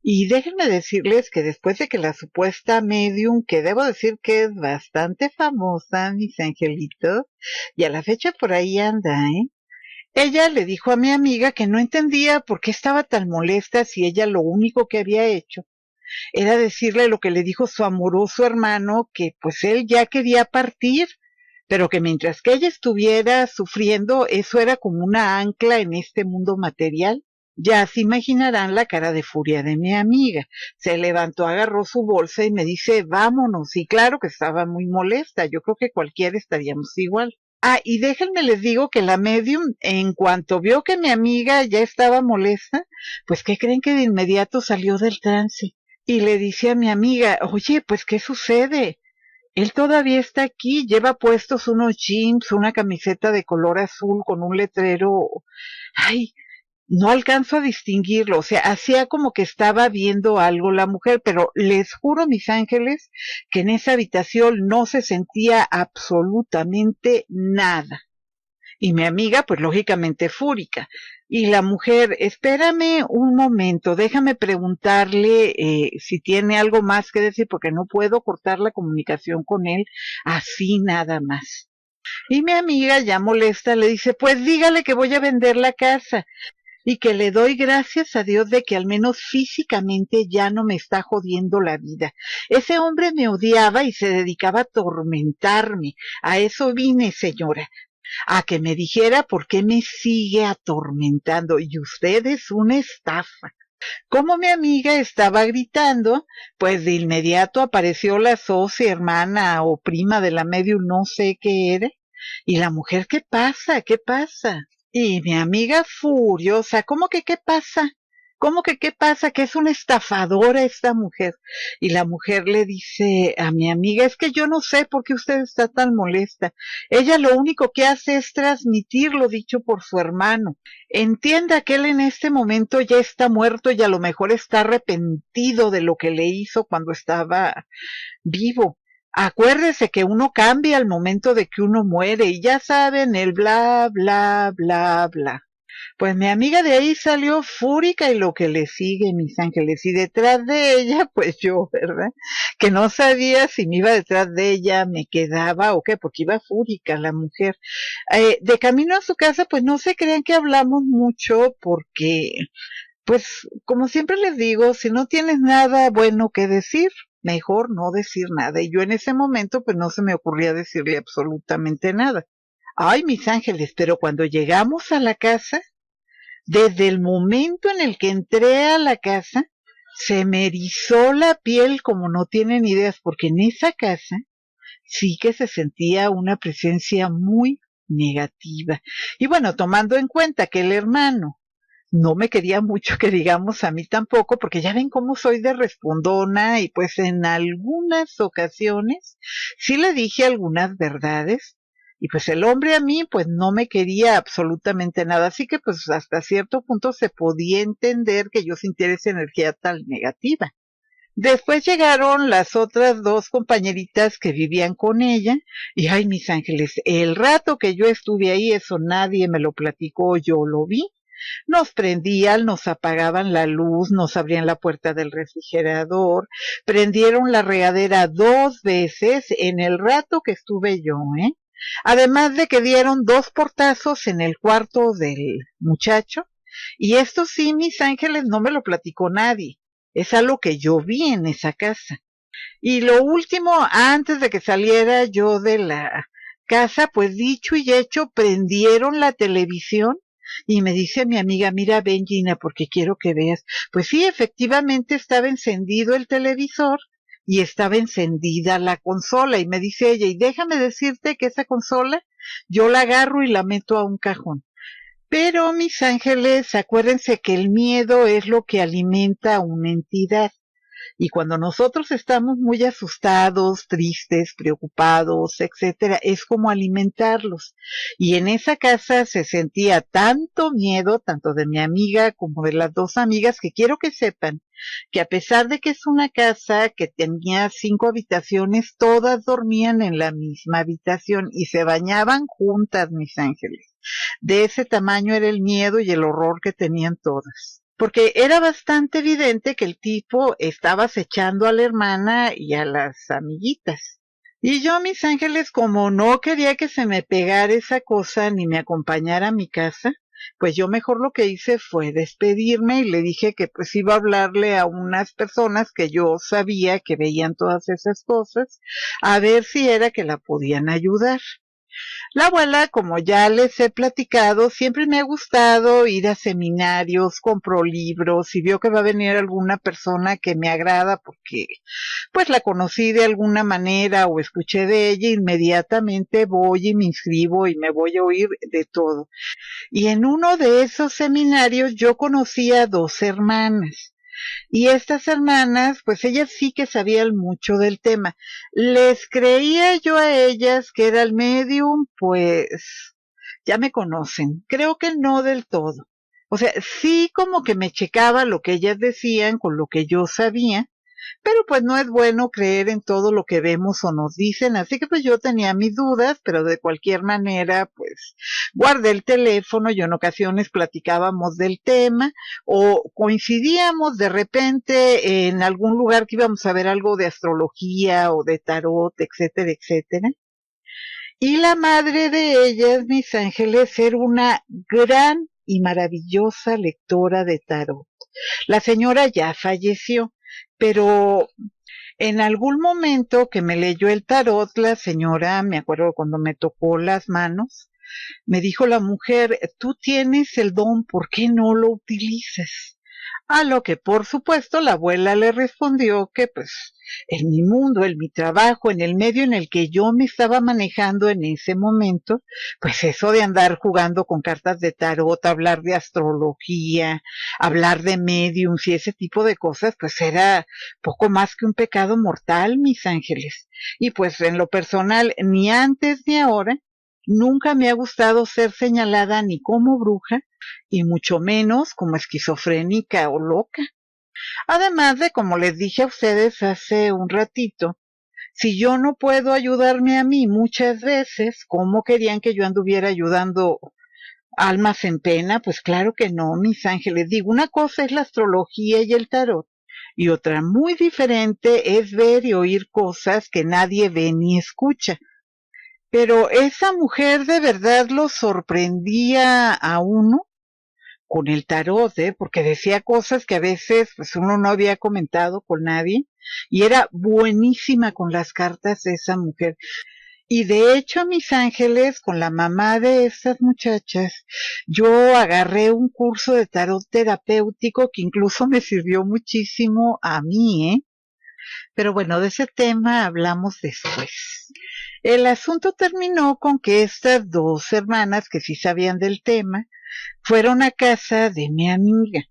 Y déjenme decirles que después de que la supuesta medium, que debo decir que es bastante famosa, mis angelitos, y a la fecha por ahí anda, ella le dijo a mi amiga que no entendía por qué estaba tan molesta si ella lo único que había hecho era decirle lo que le dijo su amoroso hermano, que pues él ya quería partir, pero que mientras que ella estuviera sufriendo, eso era como una ancla en este mundo material. Ya se imaginarán la cara de furia de mi amiga. Se levantó, agarró su bolsa y me dice, vámonos. Y claro que estaba muy molesta. Yo creo que cualquiera estaríamos igual. Ah, y déjenme les digo que la medium, en cuanto vio que mi amiga ya estaba molesta, pues ¿qué creen? Que de inmediato salió del trance. Y le dice a mi amiga, oye, pues ¿qué sucede? Él todavía está aquí, lleva puestos unos jeans, una camiseta de color azul con un letrero. Ay, no alcanzo a distinguirlo, o sea, hacía como que estaba viendo algo la mujer, pero les juro, mis ángeles, que en esa habitación no se sentía absolutamente nada. Y mi amiga, pues lógicamente fúrica. Y la mujer, espérame un momento, déjame preguntarle si tiene algo más que decir, porque no puedo cortar la comunicación con él así nada más. Y mi amiga, ya molesta, le dice, pues dígale que voy a vender la casa y que le doy gracias a Dios de que al menos físicamente ya no me está jodiendo la vida. Ese hombre me odiaba y se dedicaba a atormentarme. A eso vine, señora, a que me dijera por qué me sigue atormentando. Y usted es una estafa. Como mi amiga estaba gritando, pues de inmediato apareció la socia, hermana o prima de la medium, no sé qué era. Y la mujer, ¿qué pasa? ¿Qué pasa? Y mi amiga furiosa, ¿cómo que qué pasa? ¿Cómo que qué pasa? Que es una estafadora esta mujer. Y la mujer le dice a mi amiga, es que yo no sé por qué usted está tan molesta. Ella lo único que hace es transmitir lo dicho por su hermano. Entienda que él en este momento ya está muerto y a lo mejor está arrepentido de lo que le hizo cuando estaba vivo. Acuérdese que uno cambia al momento de que uno muere y ya saben el bla, bla, bla, bla. Pues mi amiga de ahí salió fúrica y lo que le sigue, mis ángeles. Y detrás de ella, pues yo, ¿verdad? Que no sabía si me iba detrás de ella, me quedaba o qué, porque iba fúrica la mujer. De camino a su casa, pues no se crean que hablamos mucho porque, pues, como siempre les digo, si no tienes nada bueno que decir, mejor no decir nada. Y yo en ese momento, pues no se me ocurría decirle absolutamente nada. Ay, mis ángeles, pero cuando llegamos a la casa, desde el momento en el que entré a la casa, se me erizó la piel como no tienen ideas, porque en esa casa sí que se sentía una presencia muy negativa. Y bueno, tomando en cuenta que el hermano no me quería mucho, que digamos, a mí tampoco, porque ya ven cómo soy de respondona y pues en algunas ocasiones sí le dije algunas verdades y pues el hombre a mí pues no me quería absolutamente nada, así que pues hasta cierto punto se podía entender que yo sintiera esa energía tan negativa. Después llegaron las otras dos compañeritas que vivían con ella y ay, mis ángeles, el rato que yo estuve ahí, eso nadie me lo platicó, yo lo vi. Nos prendían, nos apagaban la luz, nos abrían la puerta del refrigerador, prendieron la regadera 2 veces en el rato que estuve yo, ¿eh? Además de que dieron 2 portazos en el cuarto del muchacho, y esto sí, mis ángeles, no me lo platicó nadie. Es algo que yo vi en esa casa. Y lo último, antes de que saliera yo de la casa, pues dicho y hecho, prendieron la televisión y me dice mi amiga, mira, ven Gina, porque quiero que veas. Pues sí, efectivamente estaba encendido el televisor y estaba encendida la consola y me dice ella, y déjame decirte que esa consola yo la agarro y la meto a un cajón. Pero mis ángeles, acuérdense que el miedo es lo que alimenta a una entidad. Y cuando nosotros estamos muy asustados, tristes, preocupados, etcétera, es como alimentarlos. Y en esa casa se sentía tanto miedo, tanto de mi amiga como de las dos amigas, que quiero que sepan que a pesar de que es una casa que tenía 5 habitaciones, todas dormían en la misma habitación y se bañaban juntas, mis ángeles. De ese tamaño era el miedo y el horror que tenían todas. Porque era bastante evidente que el tipo estaba acechando a la hermana y a las amiguitas. Y yo, mis ángeles, como no quería que se me pegara esa cosa ni me acompañara a mi casa, pues yo mejor lo que hice fue despedirme y le dije que pues iba a hablarle a unas personas que yo sabía que veían todas esas cosas, a ver si era que la podían ayudar. La abuela, como ya les he platicado, siempre me ha gustado ir a seminarios, compro libros y veo que va a venir alguna persona que me agrada porque pues la conocí de alguna manera o escuché de ella, inmediatamente voy y me inscribo y me voy a oír de todo. Y en uno de esos seminarios yo conocí a 2 hermanas. Y estas hermanas, pues ellas sí que sabían mucho del tema. Les creía yo a ellas que era el medium, pues ya me conocen. Creo que no del todo. O sea, sí como que me checaba lo que ellas decían con lo que yo sabía, pero pues no es bueno creer en todo lo que vemos o nos dicen, así que pues yo tenía mis dudas, pero de cualquier manera pues guardé el teléfono y en ocasiones platicábamos del tema o coincidíamos de repente en algún lugar que íbamos a ver algo de astrología o de tarot, etcétera, etcétera. Y la madre de ellas, mis ángeles, era una gran y maravillosa lectora de tarot. La señora ya falleció, pero en algún momento que me leyó el tarot, la señora, me acuerdo cuando me tocó las manos, me dijo la mujer, tú tienes el don, ¿por qué no lo utilizas? A lo que por supuesto la abuela le respondió que pues en mi mundo, en mi trabajo, en el medio en el que yo me estaba manejando en ese momento, pues eso de andar jugando con cartas de tarot, hablar de astrología, hablar de mediums y ese tipo de cosas, pues era poco más que un pecado mortal, mis ángeles. Y pues en lo personal, ni antes ni ahora, nunca me ha gustado ser señalada ni como bruja, y mucho menos como esquizofrénica o loca. Además de, como les dije a ustedes hace un ratito, si yo no puedo ayudarme a mí muchas veces, ¿cómo querían que yo anduviera ayudando almas en pena? Pues claro que no, mis ángeles. Digo, una cosa es la astrología y el tarot, y otra muy diferente es ver y oír cosas que nadie ve ni escucha. Pero esa mujer de verdad lo sorprendía a uno con el tarot, porque decía cosas que a veces pues uno no había comentado con nadie y era buenísima con las cartas esa mujer. Y de hecho, mis ángeles, con la mamá de estas muchachas, yo agarré un curso de tarot terapéutico que incluso me sirvió muchísimo a mí, ¿eh? Pero bueno, de ese tema hablamos después. El asunto terminó con que estas 2 hermanas que sí sabían del tema fueron a casa de mi amiga.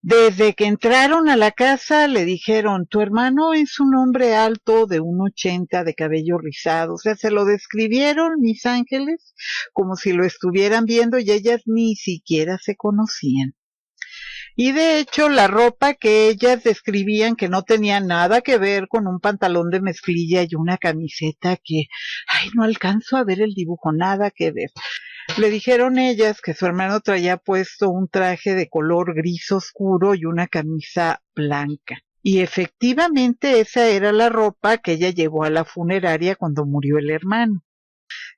Desde que entraron a la casa le dijeron, tu hermano es un hombre alto de 1,80 de cabello rizado. O sea, se lo describieron, mis ángeles, como si lo estuvieran viendo y ellas ni siquiera se conocían. Y de hecho, la ropa que ellas describían que no tenía nada que ver con un pantalón de mezclilla y una camiseta que, ay, no alcanzo a ver el dibujo, nada que ver. Le dijeron ellas que su hermano traía puesto un traje de color gris oscuro y una camisa blanca. Y efectivamente esa era la ropa que ella llevó a la funeraria cuando murió el hermano.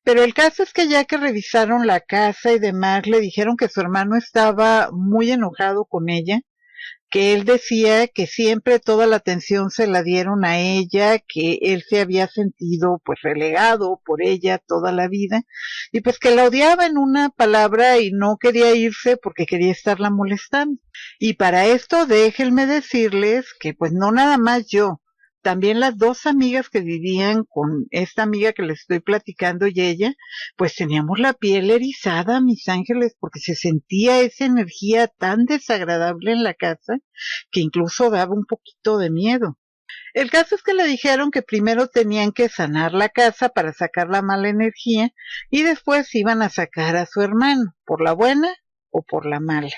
Pero el caso es que ya que revisaron la casa y demás, le dijeron que su hermano estaba muy enojado con ella, que él decía que siempre toda la atención se la dieron a ella, que él se había sentido pues relegado por ella toda la vida y pues que la odiaba en una palabra y no quería irse porque quería estarla molestando. Y para esto déjenme decirles que pues no nada más yo, también las dos amigas que vivían con esta amiga que les estoy platicando y ella, pues teníamos la piel erizada, mis ángeles, porque se sentía esa energía tan desagradable en la casa que incluso daba un poquito de miedo. El caso es que le dijeron que primero tenían que sanar la casa para sacar la mala energía y después iban a sacar a su hermano, por la buena o por la mala,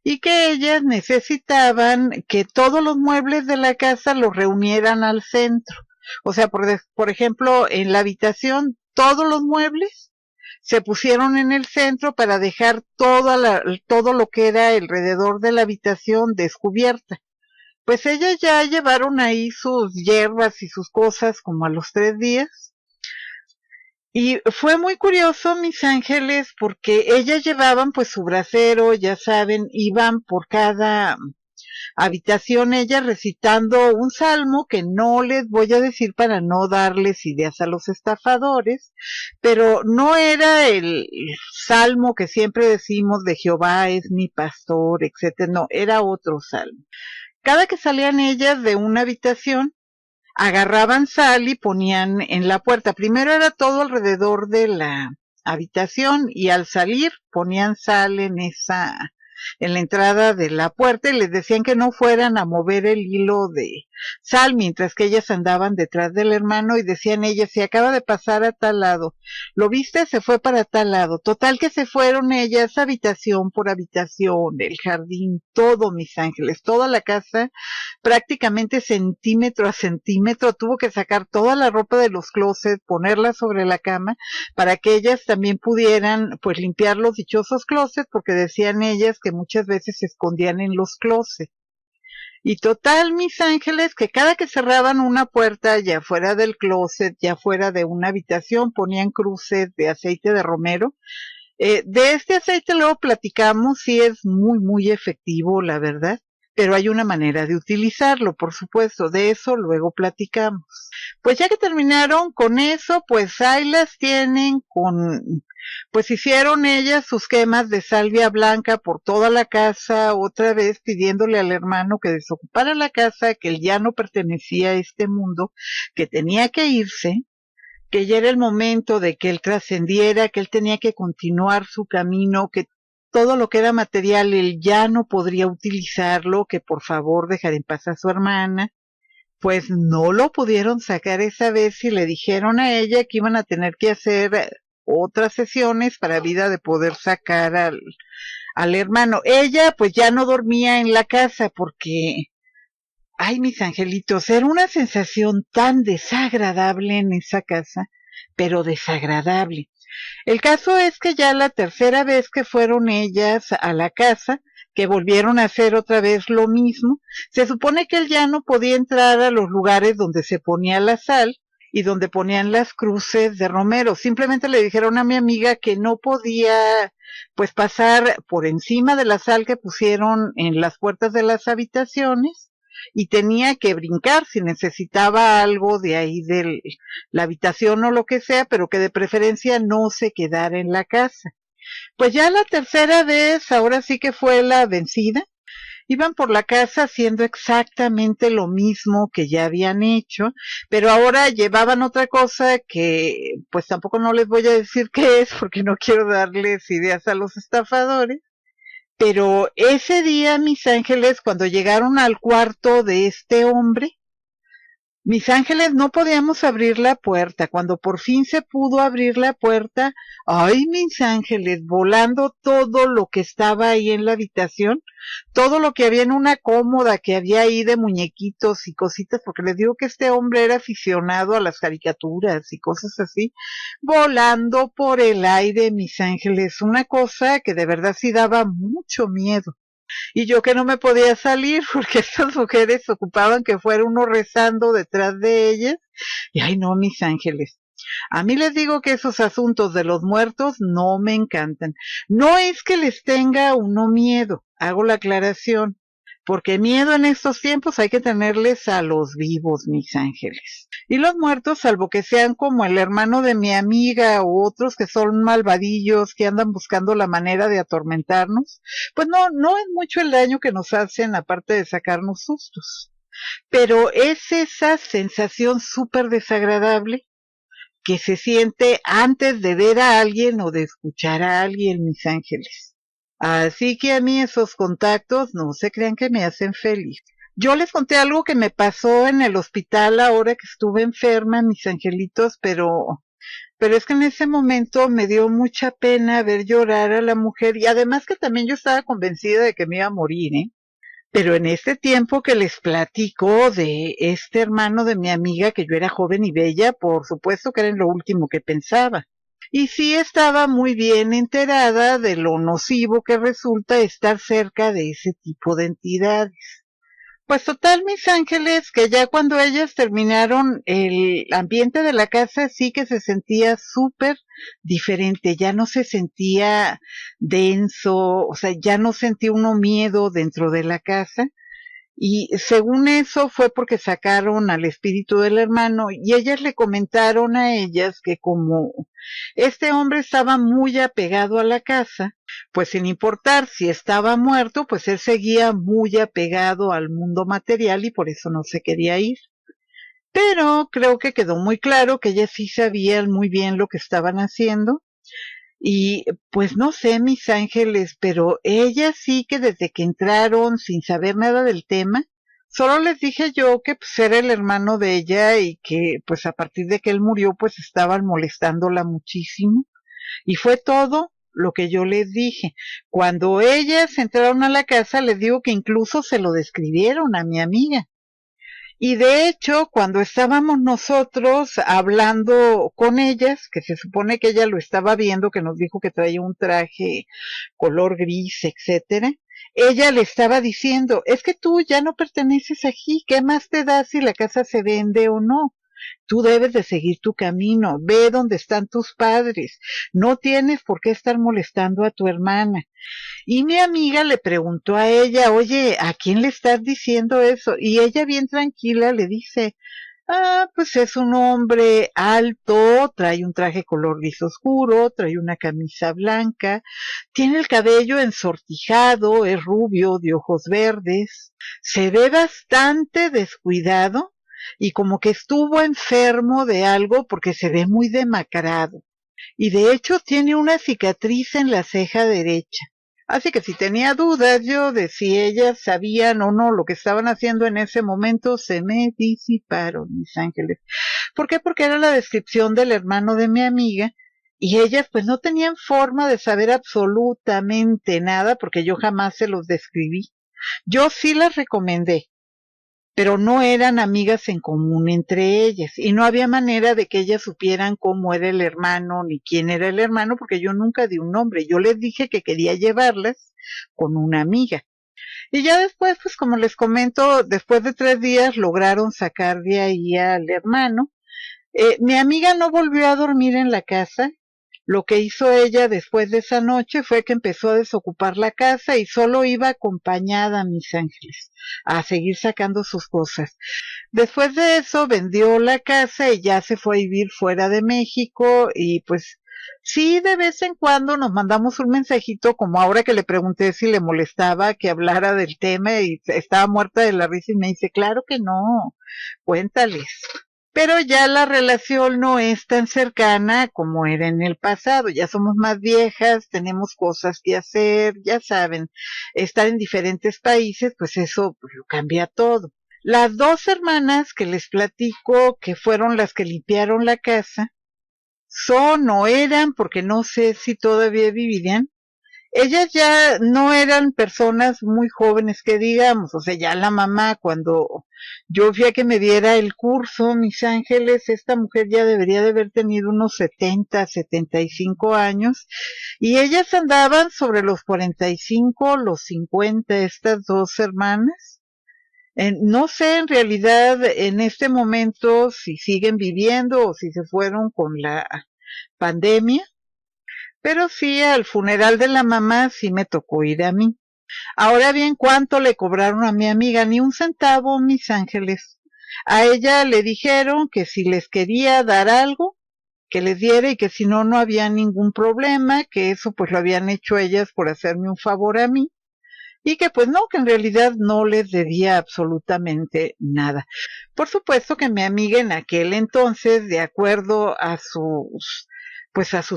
y que ellas necesitaban que todos los muebles de la casa los reunieran al centro. O sea, por ejemplo, en la habitación, todos los muebles se pusieron en el centro para dejar todo lo que era alrededor de la habitación descubierta. Pues ellas ya llevaron ahí sus hierbas y sus cosas como a los 3 días. Y fue muy curioso, mis ángeles, porque ellas llevaban pues su brasero, ya saben, iban por cada habitación ellas recitando un salmo que no les voy a decir para no darles ideas a los estafadores, pero no era el salmo que siempre decimos de Jehová es mi pastor, etcétera, no, era otro salmo. Cada que salían ellas de una habitación, agarraban sal y ponían en la puerta. Primero era todo alrededor de la habitación y al salir ponían sal en la entrada de la puerta y les decían que no fueran a mover el hilo de sal mientras que ellas andaban detrás del hermano y decían ellas, si acaba de pasar a tal lado, ¿lo viste? Se fue para tal lado. Total que se fueron ellas habitación por habitación, el jardín, todo, mis ángeles, toda la casa, prácticamente centímetro a centímetro, tuvo que sacar toda la ropa de los closets, ponerla sobre la cama, para que ellas también pudieran pues limpiar los dichosos closets, porque decían ellas que muchas veces se escondían en los closets. Y total, mis ángeles, que cada que cerraban una puerta, ya fuera del closet, ya fuera de una habitación, ponían cruces de aceite de romero. De este aceite luego platicamos, sí es muy, muy efectivo, la verdad, pero hay una manera de utilizarlo, por supuesto, de eso luego platicamos. Pues ya que terminaron con eso, pues ahí las tienen pues hicieron ellas sus quemas de salvia blanca por toda la casa, otra vez pidiéndole al hermano que desocupara la casa, que él ya no pertenecía a este mundo, que tenía que irse, que ya era el momento de que él trascendiera, que él tenía que continuar su camino, que todo lo que era material él ya no podría utilizarlo, que por favor dejara en paz a su hermana. Pues no lo pudieron sacar esa vez y le dijeron a ella que iban a tener que hacer otras sesiones para vida de poder sacar al hermano. Ella pues ya no dormía en la casa porque, ay, mis angelitos, era una sensación tan desagradable en esa casa, pero desagradable. El caso es que ya la tercera vez que fueron ellas a la casa, que volvieron a hacer otra vez lo mismo, se supone que él ya no podía entrar a los lugares donde se ponía la sal y donde ponían las cruces de romero. Simplemente le dijeron a mi amiga que no podía pues pasar por encima de la sal que pusieron en las puertas de las habitaciones y tenía que brincar si necesitaba algo de ahí de la habitación o lo que sea, pero que de preferencia no se quedara en la casa. Pues ya la tercera vez, ahora sí que fue la vencida, iban por la casa haciendo exactamente lo mismo que ya habían hecho, pero ahora llevaban otra cosa que pues tampoco no les voy a decir qué es porque no quiero darles ideas a los estafadores. Pero ese día, mis ángeles, cuando llegaron al cuarto de este hombre, mis ángeles, no podíamos abrir la puerta. Cuando por fin se pudo abrir la puerta, ay, mis ángeles, volando todo lo que estaba ahí en la habitación, todo lo que había en una cómoda que había ahí de muñequitos y cositas, porque les digo que este hombre era aficionado a las caricaturas y cosas así, volando por el aire, mis ángeles, una cosa que de verdad sí daba mucho miedo. Y yo que no me podía salir porque estas mujeres ocupaban que fuera uno rezando detrás de ellas. Y ay no, mis ángeles. A mí les digo que esos asuntos de los muertos no me encantan. No es que les tenga uno miedo, hago la aclaración, porque miedo en estos tiempos hay que tenerles a los vivos, mis ángeles. Y los muertos, salvo que sean como el hermano de mi amiga u otros que son malvadillos, que andan buscando la manera de atormentarnos, pues no es mucho el daño que nos hacen aparte de sacarnos sustos. Pero es esa sensación súper desagradable que se siente antes de ver a alguien o de escuchar a alguien, mis ángeles. Así que a mí esos contactos no se crean que me hacen feliz. Yo les conté algo que me pasó en el hospital ahora que estuve enferma, mis angelitos, pero es que en ese momento me dio mucha pena ver llorar a la mujer y además que también yo estaba convencida de que me iba a morir, ¿eh? Pero en este tiempo que les platico de este hermano de mi amiga, que yo era joven y bella, por supuesto que era en lo último que pensaba. Y sí estaba muy bien enterada de lo nocivo que resulta estar cerca de ese tipo de entidades. Pues total, mis ángeles, que ya cuando ellas terminaron, el ambiente de la casa sí que se sentía súper diferente, ya no se sentía denso, o sea, ya no sentía uno miedo dentro de la casa. Y según eso fue porque sacaron al espíritu del hermano y ellas le comentaron a ellas que como este hombre estaba muy apegado a la casa, pues sin importar si estaba muerto, pues él seguía muy apegado al mundo material y por eso no se quería ir. Pero creo que quedó muy claro que ellas sí sabían muy bien lo que estaban haciendo y pues no sé, mis ángeles, pero ellas sí que desde que entraron sin saber nada del tema, solo les dije yo que pues era el hermano de ella y que pues a partir de que él murió pues estaban molestándola muchísimo. Y fue todo lo que yo les dije. Cuando ellas entraron a la casa les digo que incluso se lo describieron a mi amiga. Y de hecho, cuando estábamos nosotros hablando con ellas, que se supone que ella lo estaba viendo, que nos dijo que traía un traje color gris, etcétera, ella le estaba diciendo, es que tú ya no perteneces aquí, ¿qué más te da si la casa se vende o no? Tú debes de seguir tu camino, ve dónde están tus padres, no tienes por qué estar molestando a tu hermana. Y mi amiga le preguntó a ella, oye, ¿a quién le estás diciendo eso? Y ella bien tranquila le dice, pues es un hombre alto, trae un traje color gris oscuro, trae una camisa blanca, tiene el cabello ensortijado, es rubio, de ojos verdes, se ve bastante descuidado y como que estuvo enfermo de algo porque se ve muy demacrado. Y de hecho tiene una cicatriz en la ceja derecha. Así que si tenía dudas yo de si ellas sabían o no lo que estaban haciendo en ese momento, se me disiparon, mis ángeles. ¿Por qué? Porque era la descripción del hermano de mi amiga y ellas pues no tenían forma de saber absolutamente nada porque yo jamás se los describí. Yo sí las recomendé, pero no eran amigas en común entre ellas y no había manera de que ellas supieran cómo era el hermano ni quién era el hermano porque yo nunca di un nombre. Yo les dije que quería llevarlas con una amiga. Y ya después, pues como les comento, después de 3 días lograron sacar de ahí al hermano. Mi amiga no volvió a dormir en la casa. Lo que hizo ella después de esa noche fue que empezó a desocupar la casa y solo iba acompañada, mis ángeles, a seguir sacando sus cosas. Después de eso vendió la casa y ya se fue a vivir fuera de México y pues sí, de vez en cuando nos mandamos un mensajito, como ahora que le pregunté si le molestaba que hablara del tema y estaba muerta de la risa y me dice, claro que no, cuéntales. Pero ya la relación no es tan cercana como era en el pasado, ya somos más viejas, tenemos cosas que hacer, ya saben, estar en diferentes países, pues eso pues, lo cambia todo. Las 2 hermanas que les platico que fueron las que limpiaron la casa, son o eran, porque no sé si todavía vivirían, ellas ya no eran personas muy jóvenes que digamos, o sea, ya la mamá cuando yo fui a que me diera el curso, mis ángeles, esta mujer ya debería de haber tenido unos 70, 75 años, y ellas andaban sobre los 45, los 50, estas 2 hermanas. No sé en realidad en este momento si siguen viviendo o si se fueron con la pandemia, pero sí al funeral de la mamá sí me tocó ir a mí. Ahora bien, ¿cuánto le cobraron a mi amiga? Ni un centavo, mis ángeles. A ella le dijeron que si les quería dar algo, que les diera y que si no, no había ningún problema, que eso pues lo habían hecho ellas por hacerme un favor a mí y que pues no, que en realidad no les debía absolutamente nada. Por supuesto que mi amiga en aquel entonces, de acuerdo a sus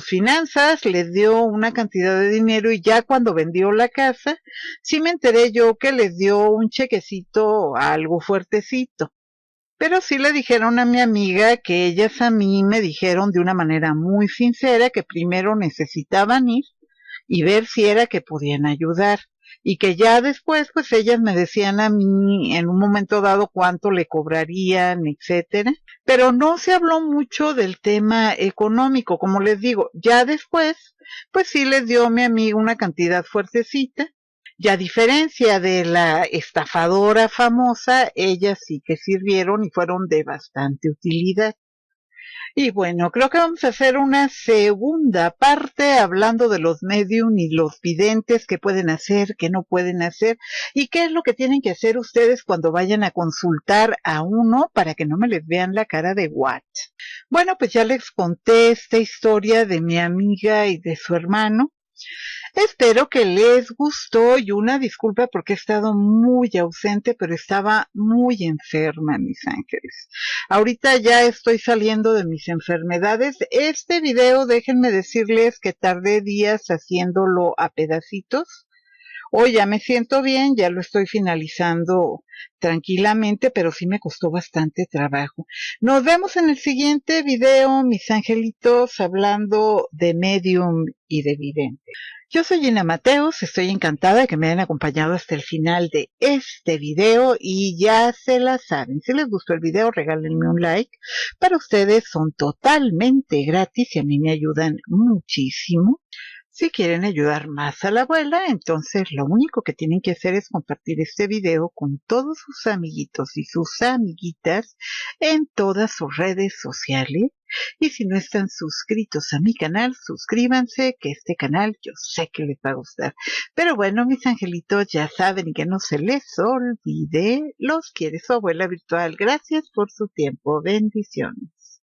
finanzas, les dio una cantidad de dinero y ya cuando vendió la casa, sí me enteré yo que les dio un chequecito algo fuertecito. Pero sí le dijeron a mi amiga que ellas a mí me dijeron de una manera muy sincera que primero necesitaban ir y ver si era que podían ayudar y que ya después pues ellas me decían a mí en un momento dado cuánto le cobrarían, etcétera, pero no se habló mucho del tema económico, como les digo, ya después pues sí les dio mi amiga una cantidad fuertecita y a diferencia de la estafadora famosa, ellas sí que sirvieron y fueron de bastante utilidad. Y bueno, creo que vamos a hacer una segunda parte hablando de los medium y los videntes, qué pueden hacer, qué no pueden hacer y qué es lo que tienen que hacer ustedes cuando vayan a consultar a uno para que no me les vean la cara de what. Bueno, pues ya les conté esta historia de mi amiga y de su hermano. Espero que les gustó y una disculpa porque he estado muy ausente, pero estaba muy enferma, mis ángeles. Ahorita ya estoy saliendo de mis enfermedades. Este video, déjenme decirles que tardé días haciéndolo a pedacitos. Hoy ya me siento bien, ya lo estoy finalizando tranquilamente, pero sí me costó bastante trabajo. Nos vemos en el siguiente video, mis angelitos, hablando de medium y de vidente. Yo soy Gina Mateos, estoy encantada de que me hayan acompañado hasta el final de este video y ya se la saben. Si les gustó el video, regálenme un like. Para ustedes son totalmente gratis y a mí me ayudan muchísimo. Si quieren ayudar más a la abuela, entonces lo único que tienen que hacer es compartir este video con todos sus amiguitos y sus amiguitas en todas sus redes sociales. Y si no están suscritos a mi canal, suscríbanse, que este canal yo sé que les va a gustar. Pero bueno, mis angelitos ya saben y que no se les olvide, los quiere su abuela virtual. Gracias por su tiempo. Bendiciones.